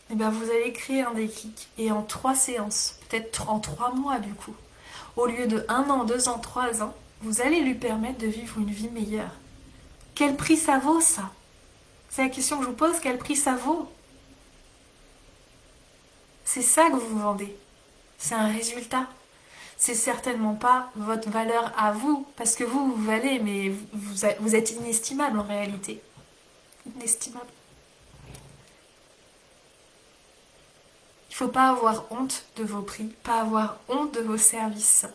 Speaker 1: et bien vous allez créer un déclic. Et en 3 séances, peut-être en 3 mois du coup, au lieu de 1 an, 2 ans, 3 ans, vous allez lui permettre de vivre une vie meilleure. Quel prix ça vaut ça? C'est la question que je vous pose, quel prix ça vaut? C'est ça que vous vendez. C'est un résultat. C'est certainement pas votre valeur à vous, parce que vous valez, mais vous êtes inestimable en réalité. Inestimable. Il ne faut pas avoir honte de vos prix, pas avoir honte de vos services.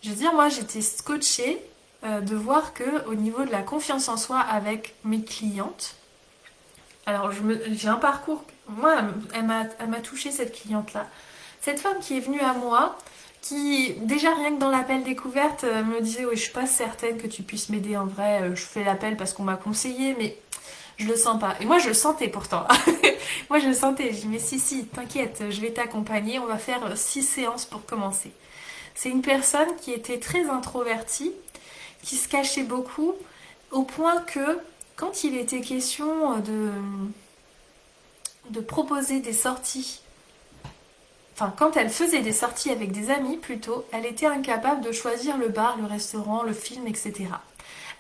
Speaker 1: Je veux dire, moi j'étais scotchée de voir que au niveau de la confiance en soi avec mes clientes, alors j'ai un parcours, moi elle m'a touchée cette cliente-là. Cette femme qui est venue à moi, qui, déjà rien que dans l'appel découverte, me disait oui, je suis pas certaine que tu puisses m'aider en vrai, je fais l'appel parce qu'on m'a conseillé, mais je le sens pas. Et moi je le sentais pourtant. Moi je le sentais, je dis mais si, t'inquiète, je vais t'accompagner, on va faire 6 séances pour commencer. C'est une personne qui était très introvertie, qui se cachait beaucoup, au point que quand il était question de proposer des sorties, enfin quand elle faisait des sorties avec des amis plutôt, elle était incapable de choisir le bar, le restaurant, le film, etc.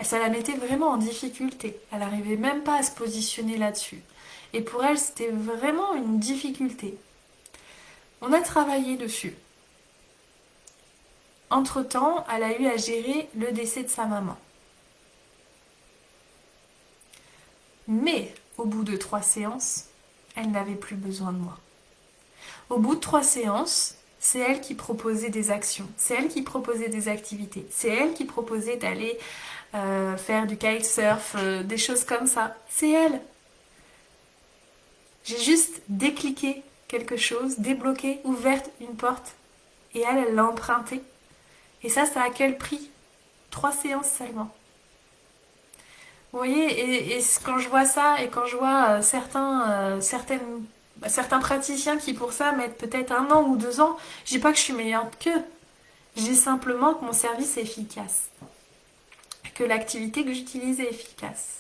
Speaker 1: Ça la mettait vraiment en difficulté. Elle n'arrivait même pas à se positionner là-dessus. Et pour elle, c'était vraiment une difficulté. On a travaillé dessus. Entre-temps, elle a eu à gérer le décès de sa maman. Mais au bout de 3 séances, elle n'avait plus besoin de moi. Au bout de 3 séances, c'est elle qui proposait des actions, c'est elle qui proposait des activités, c'est elle qui proposait d'aller faire du kitesurf, des choses comme ça. C'est elle. J'ai juste décliqué quelque chose, débloqué, ouvert une porte, et elle l'a emprunté. Et ça a quel prix? 3 séances seulement. Vous voyez, et quand je vois ça, et quand je vois certains praticiens qui pour ça mettent peut-être 1 an ou 2 ans, je dis pas que je suis meilleure qu'eux. Je dis simplement que mon service est efficace. Que l'activité que j'utilise est efficace.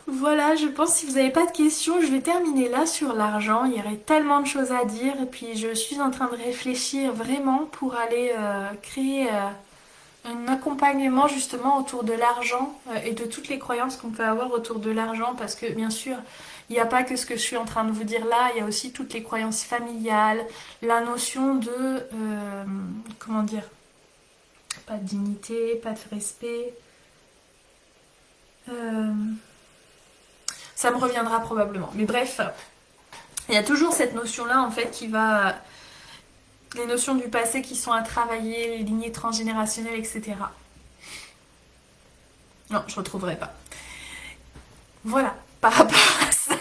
Speaker 1: Voilà, je pense que si vous n'avez pas de questions, je vais terminer là sur l'argent. Il y aurait tellement de choses à dire. Et puis je suis en train de réfléchir vraiment pour aller créer un accompagnement justement autour de l'argent et de toutes les croyances qu'on peut avoir autour de l'argent. Parce que bien sûr, il n'y a pas que ce que je suis en train de vous dire là, il y a aussi toutes les croyances familiales, la notion de... comment dire? Pas de dignité, pas de respect. Euh, Ça me reviendra probablement. Mais bref, il y a toujours cette notion-là, en fait, qui va... Les notions du passé qui sont à travailler, les lignées transgénérationnelles, etc. Non, je ne retrouverai pas. Voilà, par rapport à ça.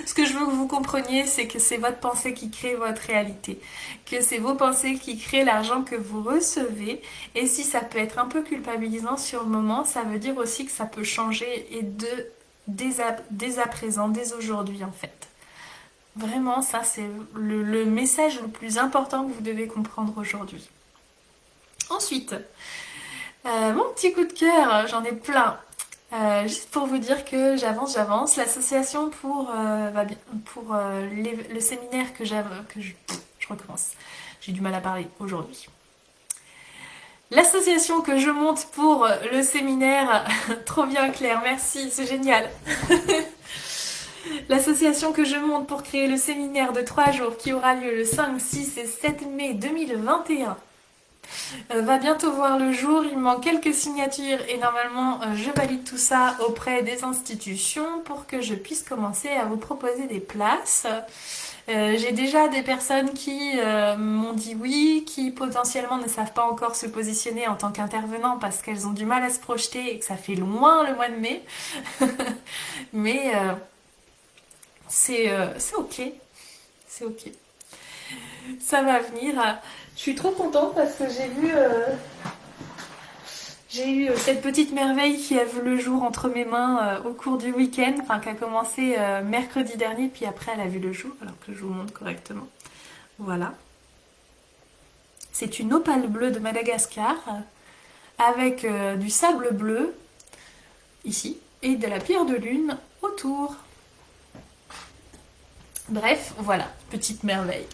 Speaker 1: Ce que je veux que vous compreniez, c'est que c'est votre pensée qui crée votre réalité. Que c'est vos pensées qui créent l'argent que vous recevez. Et si ça peut être un peu culpabilisant sur le moment, ça veut dire aussi que ça peut changer et dès à présent, dès aujourd'hui en fait. Vraiment, ça c'est le message le plus important que vous devez comprendre aujourd'hui. Ensuite, mon petit coup de cœur, j'en ai plein. Juste pour vous dire que j'avance. L'association pour le séminaire que je recommence. J'ai du mal à parler aujourd'hui. L'association que je monte pour le séminaire, trop bien Claire, merci, c'est génial. L'association que je monte pour créer le séminaire de 3 jours qui aura lieu le 5, 6 et 7 mai 2021 va bientôt voir le jour. Il me manque quelques signatures et normalement je valide tout ça auprès des institutions pour que je puisse commencer à vous proposer des places. J'ai déjà des personnes qui m'ont dit oui, qui potentiellement ne savent pas encore se positionner en tant qu'intervenant parce qu'elles ont du mal à se projeter et que ça fait loin le mois de mai. Mais c'est ok, c'est ok. Ça va venir. Je suis trop contente parce que j'ai eu cette petite merveille qui a vu le jour entre mes mains au cours du week-end, enfin qui a commencé mercredi dernier, puis après elle a vu le jour, alors que je vous montre correctement. Voilà. C'est une opale bleue de Madagascar avec du sable bleu ici et de la pierre de lune autour. Bref, voilà, petite merveille.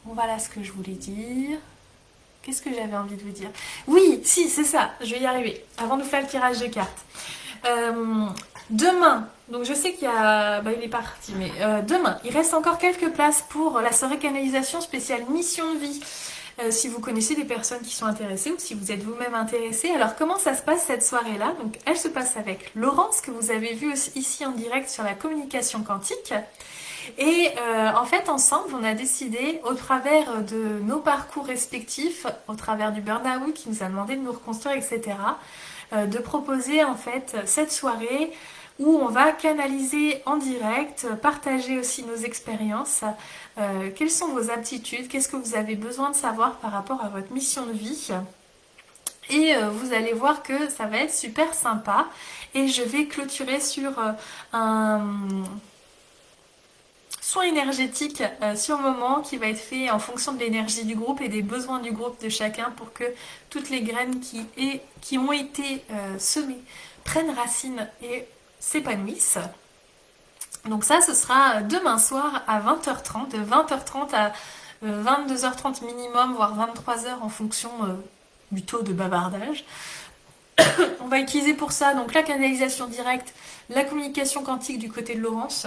Speaker 1: Voilà ce que je voulais dire. Qu'est-ce que j'avais envie de vous dire? Oui, si, c'est ça, je vais y arriver. Avant de faire le tirage de cartes. Demain, donc je sais qu'il y a... il est parti, mais demain, il reste encore quelques places pour la soirée canalisation spéciale Mission Vie. Si vous connaissez des personnes qui sont intéressées ou si vous êtes vous-même intéressé. Alors comment ça se passe cette soirée-là? Donc elle se passe avec Laurence, que vous avez vu ici en direct sur la communication quantique. Et en fait, ensemble, on a décidé, au travers de nos parcours respectifs, au travers du burn-out qui nous a demandé de nous reconstruire, etc., de proposer en fait cette soirée où on va canaliser en direct, partager aussi nos expériences, quelles sont vos aptitudes, qu'est-ce que vous avez besoin de savoir par rapport à votre mission de vie. Et vous allez voir que ça va être super sympa. Et je vais clôturer sur un soin énergétique sur le moment qui va être fait en fonction de l'énergie du groupe et des besoins du groupe de chacun pour que toutes les graines qui ont été semées prennent racine et s'épanouissent. Donc ça, ce sera demain soir à 20h30, de 20h30 à 22h30 minimum, voire 23h en fonction du taux de bavardage. On va utiliser pour ça donc la canalisation directe, la communication quantique du côté de Laurence.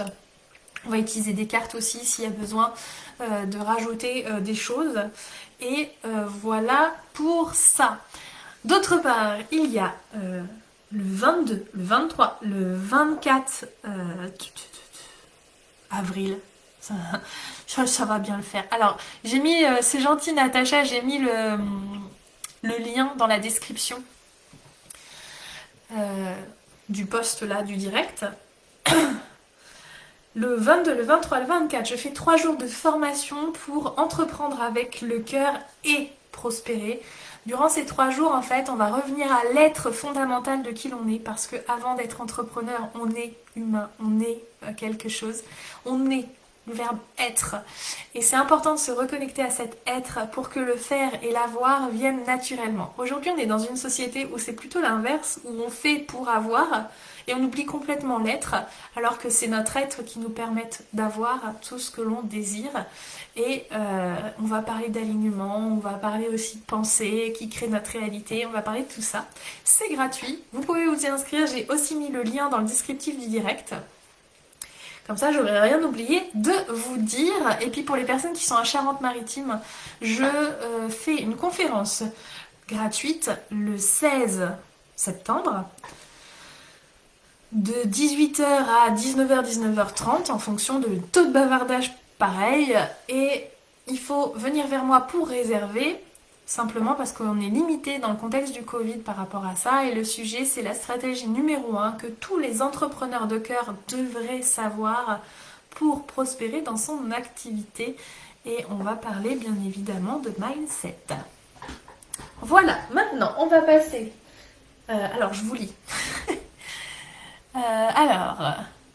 Speaker 1: On va utiliser des cartes aussi s'il y a besoin de rajouter des choses. Et voilà pour ça. D'autre part, il y a le 22, le 23, le 24 avril. Ça va bien le faire. Alors, j'ai mis, c'est gentil Natacha, j'ai mis le lien dans la description du post là, du direct. Le 22, le 23, le 24, je fais 3 jours de formation pour entreprendre avec le cœur et prospérer. Durant ces 3 jours, en fait, on va revenir à l'être fondamental de qui l'on est, parce que avant d'être entrepreneur, on est humain, on est quelque chose, on est le verbe être. Et c'est important de se reconnecter à cet être pour que le faire et l'avoir viennent naturellement. Aujourd'hui, on est dans une société où c'est plutôt l'inverse, où on fait pour avoir et on oublie complètement l'être, alors que c'est notre être qui nous permet d'avoir tout ce que l'on désire. Et on va parler d'alignement, on va parler aussi de pensée qui crée notre réalité, on va parler de tout ça. C'est gratuit, vous pouvez vous y inscrire, j'ai aussi mis le lien dans le descriptif du direct. Comme ça, j'aurais rien oublié de vous dire. Et puis pour les personnes qui sont à Charente-Maritime, je fais une conférence gratuite le 16 septembre de 18h à 19h, 19h30 en fonction de taux de bavardage pareil. Et il faut venir vers moi pour réserver, simplement parce qu'on est limité dans le contexte du Covid par rapport à ça. Et le sujet, c'est la stratégie numéro 1 que tous les entrepreneurs de cœur devraient savoir pour prospérer dans son activité. Et on va parler bien évidemment de mindset. Voilà, maintenant on va passer... alors je vous lis.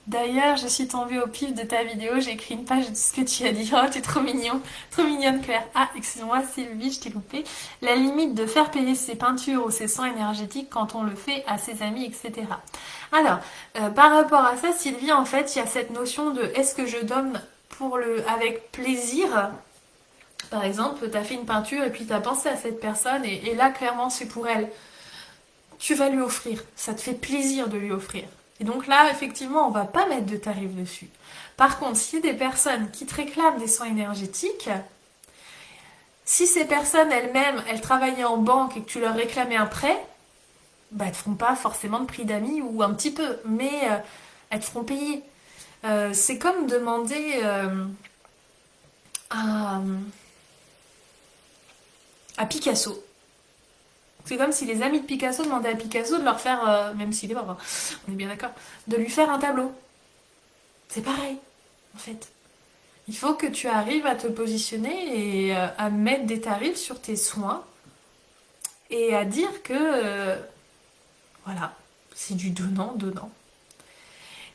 Speaker 1: D'ailleurs, je suis tombée au pif de ta vidéo, j'ai écrit une page de ce que tu as dit. Oh, t'es trop mignon, trop mignonne Claire. Ah, excuse-moi Sylvie, je t'ai loupé. La limite de faire payer ses peintures ou ses soins énergétiques quand on le fait à ses amis, etc. Alors, par rapport à ça, Sylvie, en fait, il y a cette notion de est-ce que je donne avec plaisir. Par exemple, t'as fait une peinture et puis t'as pensé à cette personne et là, clairement, c'est pour elle. Tu vas lui offrir, ça te fait plaisir de lui offrir. Et donc là, effectivement, on va pas mettre de tarif dessus. Par contre, s'il y a des personnes qui te réclament des soins énergétiques, si ces personnes elles-mêmes, elles travaillaient en banque et que tu leur réclamais un prêt, bah, elles te feront pas forcément de prix d'amis ou un petit peu, mais elles te feront payer. C'est comme demander à Picasso. C'est comme si les amis de Picasso demandaient à Picasso de leur faire, même s'il est mort, on est bien d'accord, de lui faire un tableau. C'est pareil, en fait. Il faut que tu arrives à te positionner et à mettre des tarifs sur tes soins et à dire que, voilà, c'est du donnant-donnant.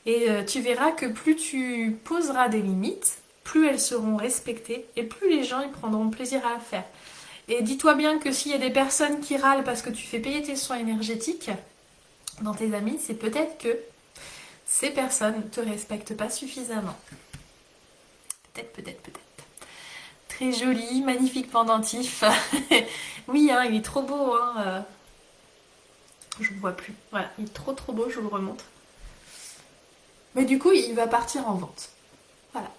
Speaker 1: Et tu verras que plus tu poseras des limites, plus elles seront respectées et plus les gens y prendront plaisir à le faire. Et dis-toi bien que s'il y a des personnes qui râlent parce que tu fais payer tes soins énergétiques dans tes amis, c'est peut-être que ces personnes ne te respectent pas suffisamment. Peut-être. Très joli, magnifique pendentif. Oui, hein, il est trop beau. Hein. Je ne le vois plus. Voilà, il est trop beau, je vous le remontre. Mais du coup, il va partir en vente. Voilà.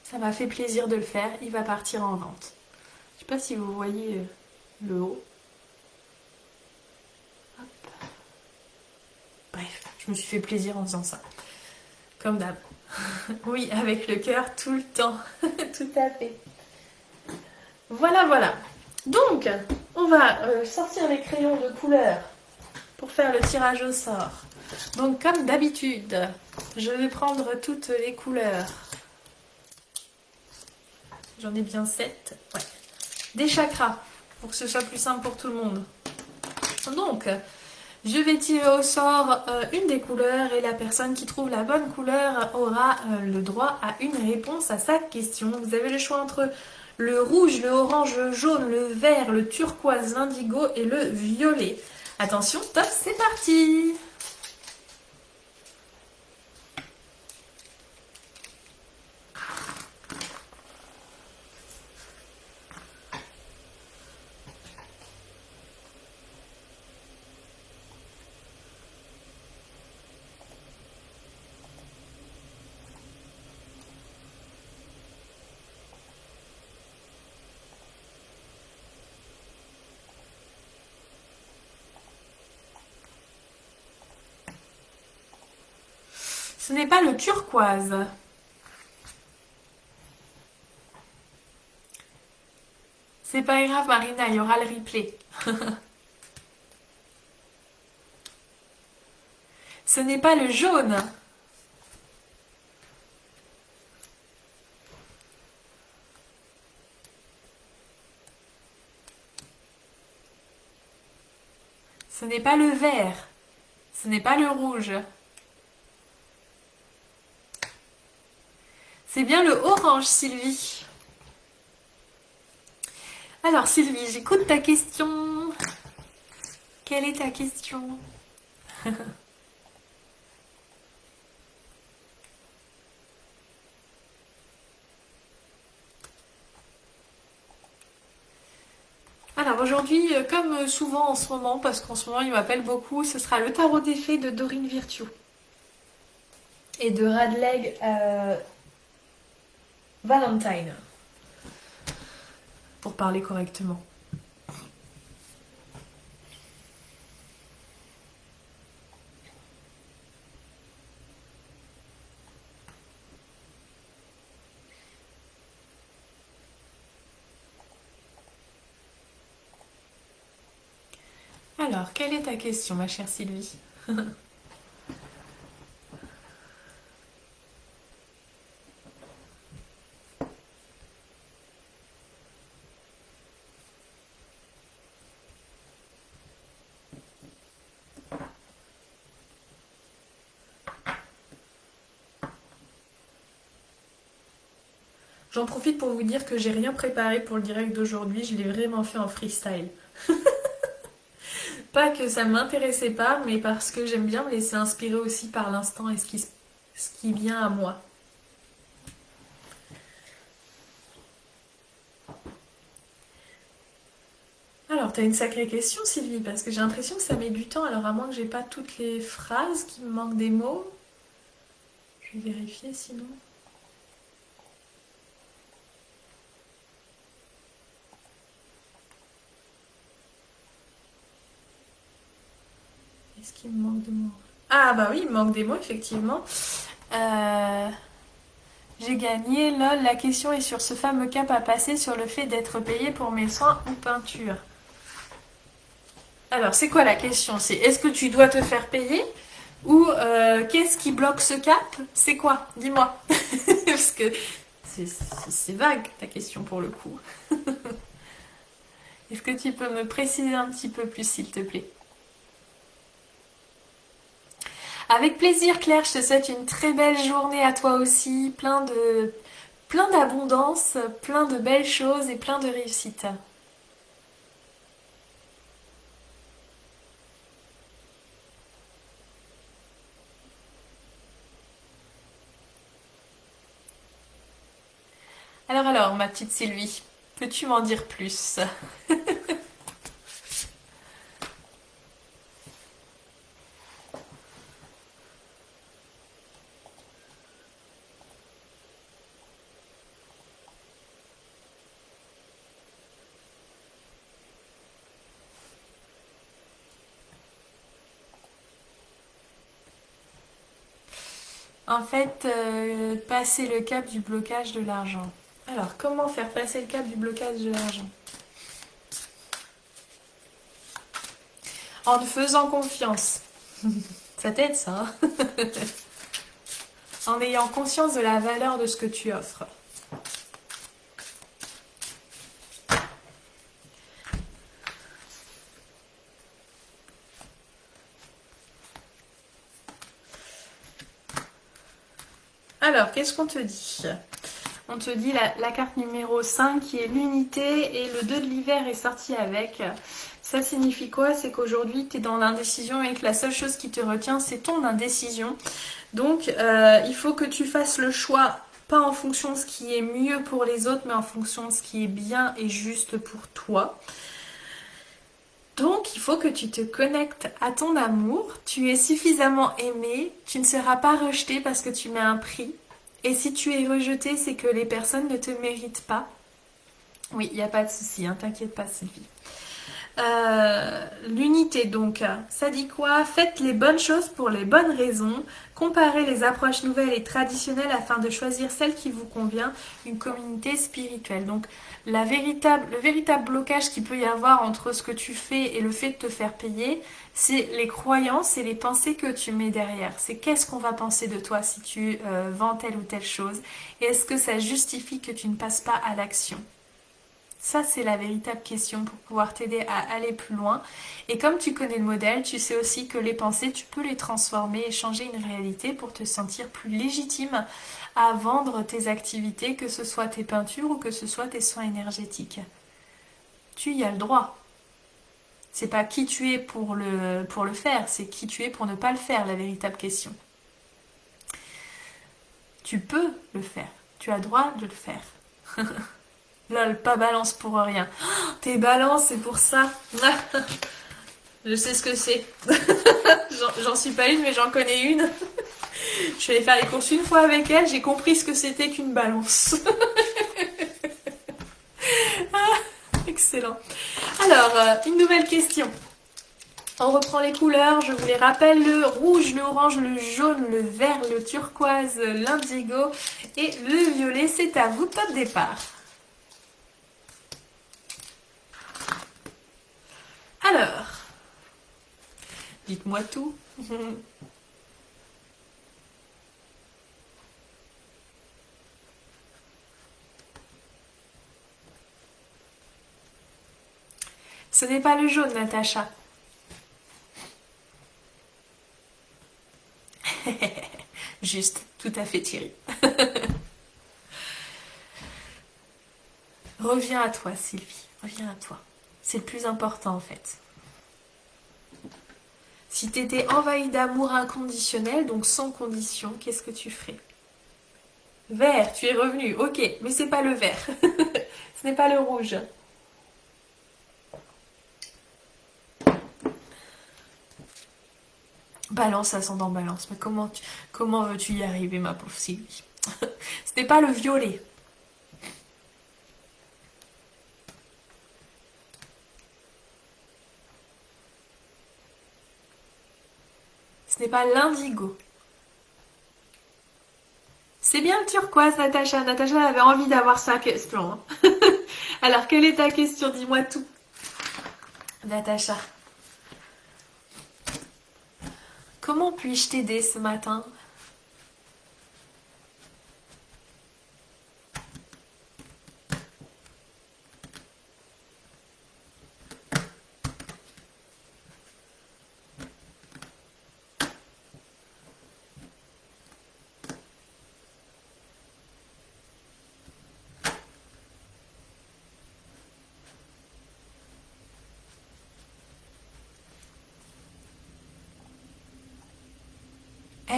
Speaker 1: Ça m'a fait plaisir de le faire. Il va partir en vente. Je sais pas si vous voyez le haut. Hop. Bref, je me suis fait plaisir en faisant ça. Comme d'hab. Oui, avec le cœur tout le temps. Tout à fait. Voilà. Donc, on va sortir les crayons de couleur pour faire le tirage au sort. Donc comme d'habitude, je vais prendre toutes les couleurs. J'en ai bien 7. Ouais. Des chakras, pour que ce soit plus simple pour tout le monde. Donc, je vais tirer au sort une des couleurs et la personne qui trouve la bonne couleur aura le droit à une réponse à sa question. Vous avez le choix entre le rouge, le orange, le jaune, le vert, le turquoise, l'indigo et le violet. Attention, top, c'est parti! Ce n'est pas le turquoise. C'est pas grave, Marina, il y aura le replay. Ce n'est pas le jaune. Ce n'est pas le vert. Ce n'est pas le rouge. C'est bien le orange, Sylvie. Alors, Sylvie, j'écoute ta question. Quelle est ta question? Alors aujourd'hui, comme souvent en ce moment, parce qu'en ce moment il m'appelle beaucoup, ce sera le tarot des fées de Dorine Virtue et de Radleg Valentine, pour parler correctement. Alors, quelle est ta question, ma chère Sylvie? J'en profite pour vous dire que j'ai rien préparé pour le direct d'aujourd'hui, je l'ai vraiment fait en freestyle. Pas que ça ne m'intéressait pas, mais parce que j'aime bien me laisser inspirer aussi par l'instant et ce qui vient à moi. Alors, t'as une sacrée question, Sylvie, parce que j'ai l'impression que ça met du temps. Alors, à moins que j'ai pas toutes les phrases, qu'il me manque des mots. Je vais vérifier sinon. Est-ce qu'il me manque de mots? Ah bah oui, il me manque des mots, effectivement. J'ai gagné, lol. La question est sur ce fameux cap à passer sur le fait d'être payé pour mes soins ou peinture. Alors, c'est quoi la question? C'est est-ce que tu dois te faire payer? Ou qu'est-ce qui bloque ce cap? C'est quoi? Dis-moi. Parce que c'est vague ta question pour le coup. Est-ce que tu peux me préciser un petit peu plus, s'il te plaît? Avec plaisir, Claire, je te souhaite une très belle journée à toi aussi, plein d'abondance, plein de belles choses et plein de réussite. Alors, ma petite Sylvie, peux-tu m'en dire plus? En fait, passer le cap du blocage de l'argent. Alors, comment faire passer le cap du blocage de l'argent? En te faisant confiance. Ça t'aide ça, hein? En ayant conscience de la valeur de ce que tu offres. Alors, qu'est-ce qu'on te dit? On te dit la carte numéro 5 qui est l'unité et le 2 de l'hiver est sorti avec. Ça signifie quoi? C'est qu'aujourd'hui tu es dans l'indécision et que la seule chose qui te retient c'est ton indécision. Donc il faut que tu fasses le choix pas en fonction de ce qui est mieux pour les autres mais en fonction de ce qui est bien et juste pour toi. Donc il faut que tu te connectes à ton amour, tu es suffisamment aimé, tu ne seras pas rejeté parce que tu mets un prix. Et si tu es rejeté, c'est que les personnes ne te méritent pas. Oui, il n'y a pas de souci, hein, t'inquiète pas Sylvie. L'unité donc, ça dit quoi? Faites les bonnes choses pour les bonnes raisons, comparez les approches nouvelles et traditionnelles afin de choisir celle qui vous convient, une communauté spirituelle. Donc le véritable blocage qu'il peut y avoir entre ce que tu fais et le fait de te faire payer, c'est les croyances et les pensées que tu mets derrière. C'est qu'est-ce qu'on va penser de toi si tu vends telle ou telle chose, et est-ce que ça justifie que tu ne passes pas à l'action? Ça, c'est la véritable question pour pouvoir t'aider à aller plus loin. Et comme tu connais le modèle, tu sais aussi que les pensées, tu peux les transformer et changer une réalité pour te sentir plus légitime à vendre tes activités, que ce soit tes peintures ou que ce soit tes soins énergétiques. Tu y as le droit. C'est pas qui tu es pour le faire, c'est qui tu es pour ne pas le faire, la véritable question. Tu peux le faire. Tu as le droit de le faire. Lol, pas balance pour rien. Oh, t'es balance, c'est pour ça. Je sais ce que c'est. J'en suis pas une, mais j'en connais une. Je suis allée faire les courses une fois avec elle, j'ai compris ce que c'était qu'une balance. Excellent. Alors, une nouvelle question. On reprend les couleurs, je vous les rappelle, le rouge, le orange, le jaune, le vert, le turquoise, l'indigo et le violet. C'est à vous, top départ. Alors, dites-moi tout. Ce n'est pas le jaune, Natacha. Juste, tout à fait Thierry. Reviens à toi, Sylvie. Reviens à toi. C'est le plus important en fait. Si tu étais envahie d'amour inconditionnel, donc sans condition, qu'est-ce que tu ferais? Vert, tu es revenu, ok, mais c'est pas le vert. Ce n'est pas le rouge. Balance, ascendant balance. Mais comment veux-tu y arriver, ma pauvre Sylvie? Ce n'est pas le violet. Ce n'est pas l'indigo. C'est bien le turquoise, Natacha. Natacha avait envie d'avoir sa question. Hein. Alors, quelle est ta question? Dis-moi tout. Natacha. Comment puis-je t'aider ce matin?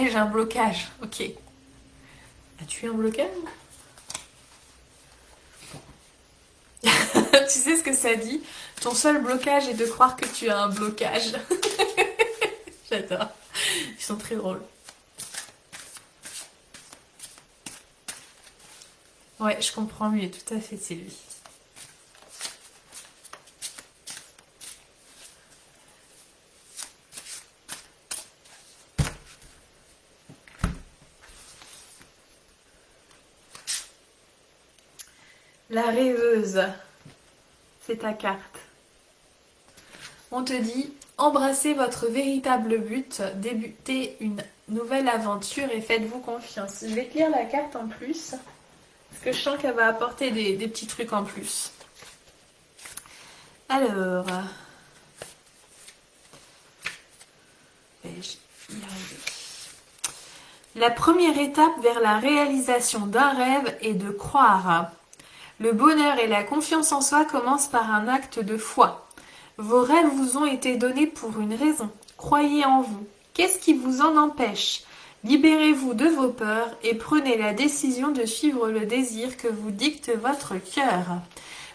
Speaker 1: J'ai un blocage. Ok. As-tu un blocage? Tu sais ce que ça dit? Ton seul blocage est de croire que tu as un blocage. J'adore. Ils sont très drôles. Ouais, je comprends mieux, tout à fait, Sylvie. La rêveuse, c'est ta carte. On te dit, Embrassez votre véritable but, débutez une nouvelle aventure et faites-vous confiance. Je vais te lire la carte en plus, parce que je sens qu'elle va apporter des petits trucs en plus. Alors, vais-je y arriver? La première étape vers la réalisation d'un rêve est de croire. Le bonheur et la confiance en soi commencent par un acte de foi. Vos rêves vous ont été donnés pour une raison. Croyez en vous. Qu'est-ce qui vous en empêche? Libérez-vous de vos peurs et prenez la décision de suivre le désir que vous dicte votre cœur.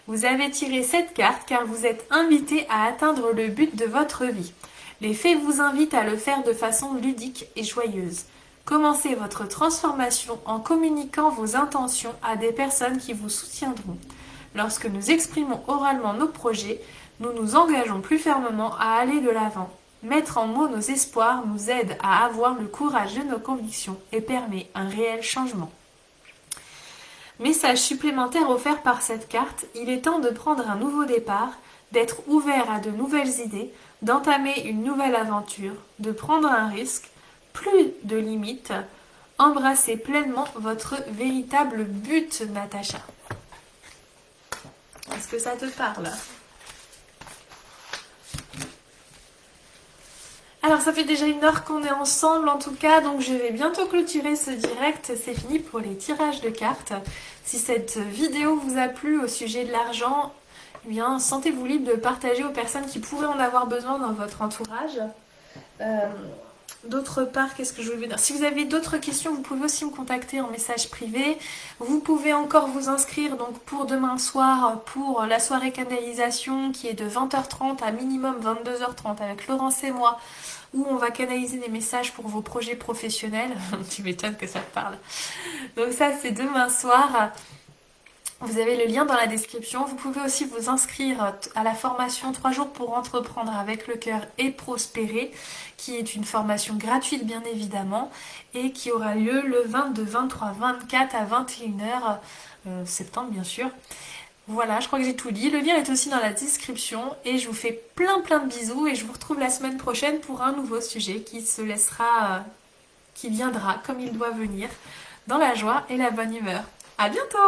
Speaker 1: Vous avez tiré cette carte car vous êtes invité à atteindre le but de votre vie. Les faits vous invitent à le faire de façon ludique et joyeuse. Commencez votre transformation en communiquant vos intentions à des personnes qui vous soutiendront. Lorsque nous exprimons oralement nos projets, nous nous engageons plus fermement à aller de l'avant. Mettre en mots nos espoirs nous aide à avoir le courage de nos convictions et permet un réel changement. Message supplémentaire offert par cette carte, il est temps de prendre un nouveau départ, d'être ouvert à de nouvelles idées, d'entamer une nouvelle aventure, de prendre un risque, plus de limites, embrassez pleinement votre véritable but, Natacha. Est-ce que ça te parle? Alors ça fait déjà 1 heure qu'on est ensemble en tout cas, donc je vais bientôt clôturer ce direct, c'est fini pour les tirages de cartes. Si cette vidéo vous a plu au sujet de l'argent, eh bien sentez-vous libre de partager aux personnes qui pourraient en avoir besoin dans votre entourage. D'autre part, qu'est-ce que je voulais dire? Si vous avez d'autres questions, vous pouvez aussi me contacter en message privé. Vous pouvez encore vous inscrire donc pour demain soir pour la soirée canalisation qui est de 20h30 à minimum 22h30 avec Laurence et moi, où on va canaliser des messages pour vos projets professionnels. Tu m'étonnes que ça te parle. Donc ça, c'est demain soir. Vous avez le lien dans la description. Vous pouvez aussi vous inscrire à la formation 3 jours pour entreprendre avec le cœur et prospérer, qui est une formation gratuite bien évidemment, et qui aura lieu le 22, 23, 24 à 21h septembre bien sûr. Voilà, je crois que j'ai tout dit. Le lien est aussi dans la description et je vous fais plein de bisous et je vous retrouve la semaine prochaine pour un nouveau sujet qui viendra comme il doit venir, dans la joie et la bonne humeur. À bientôt!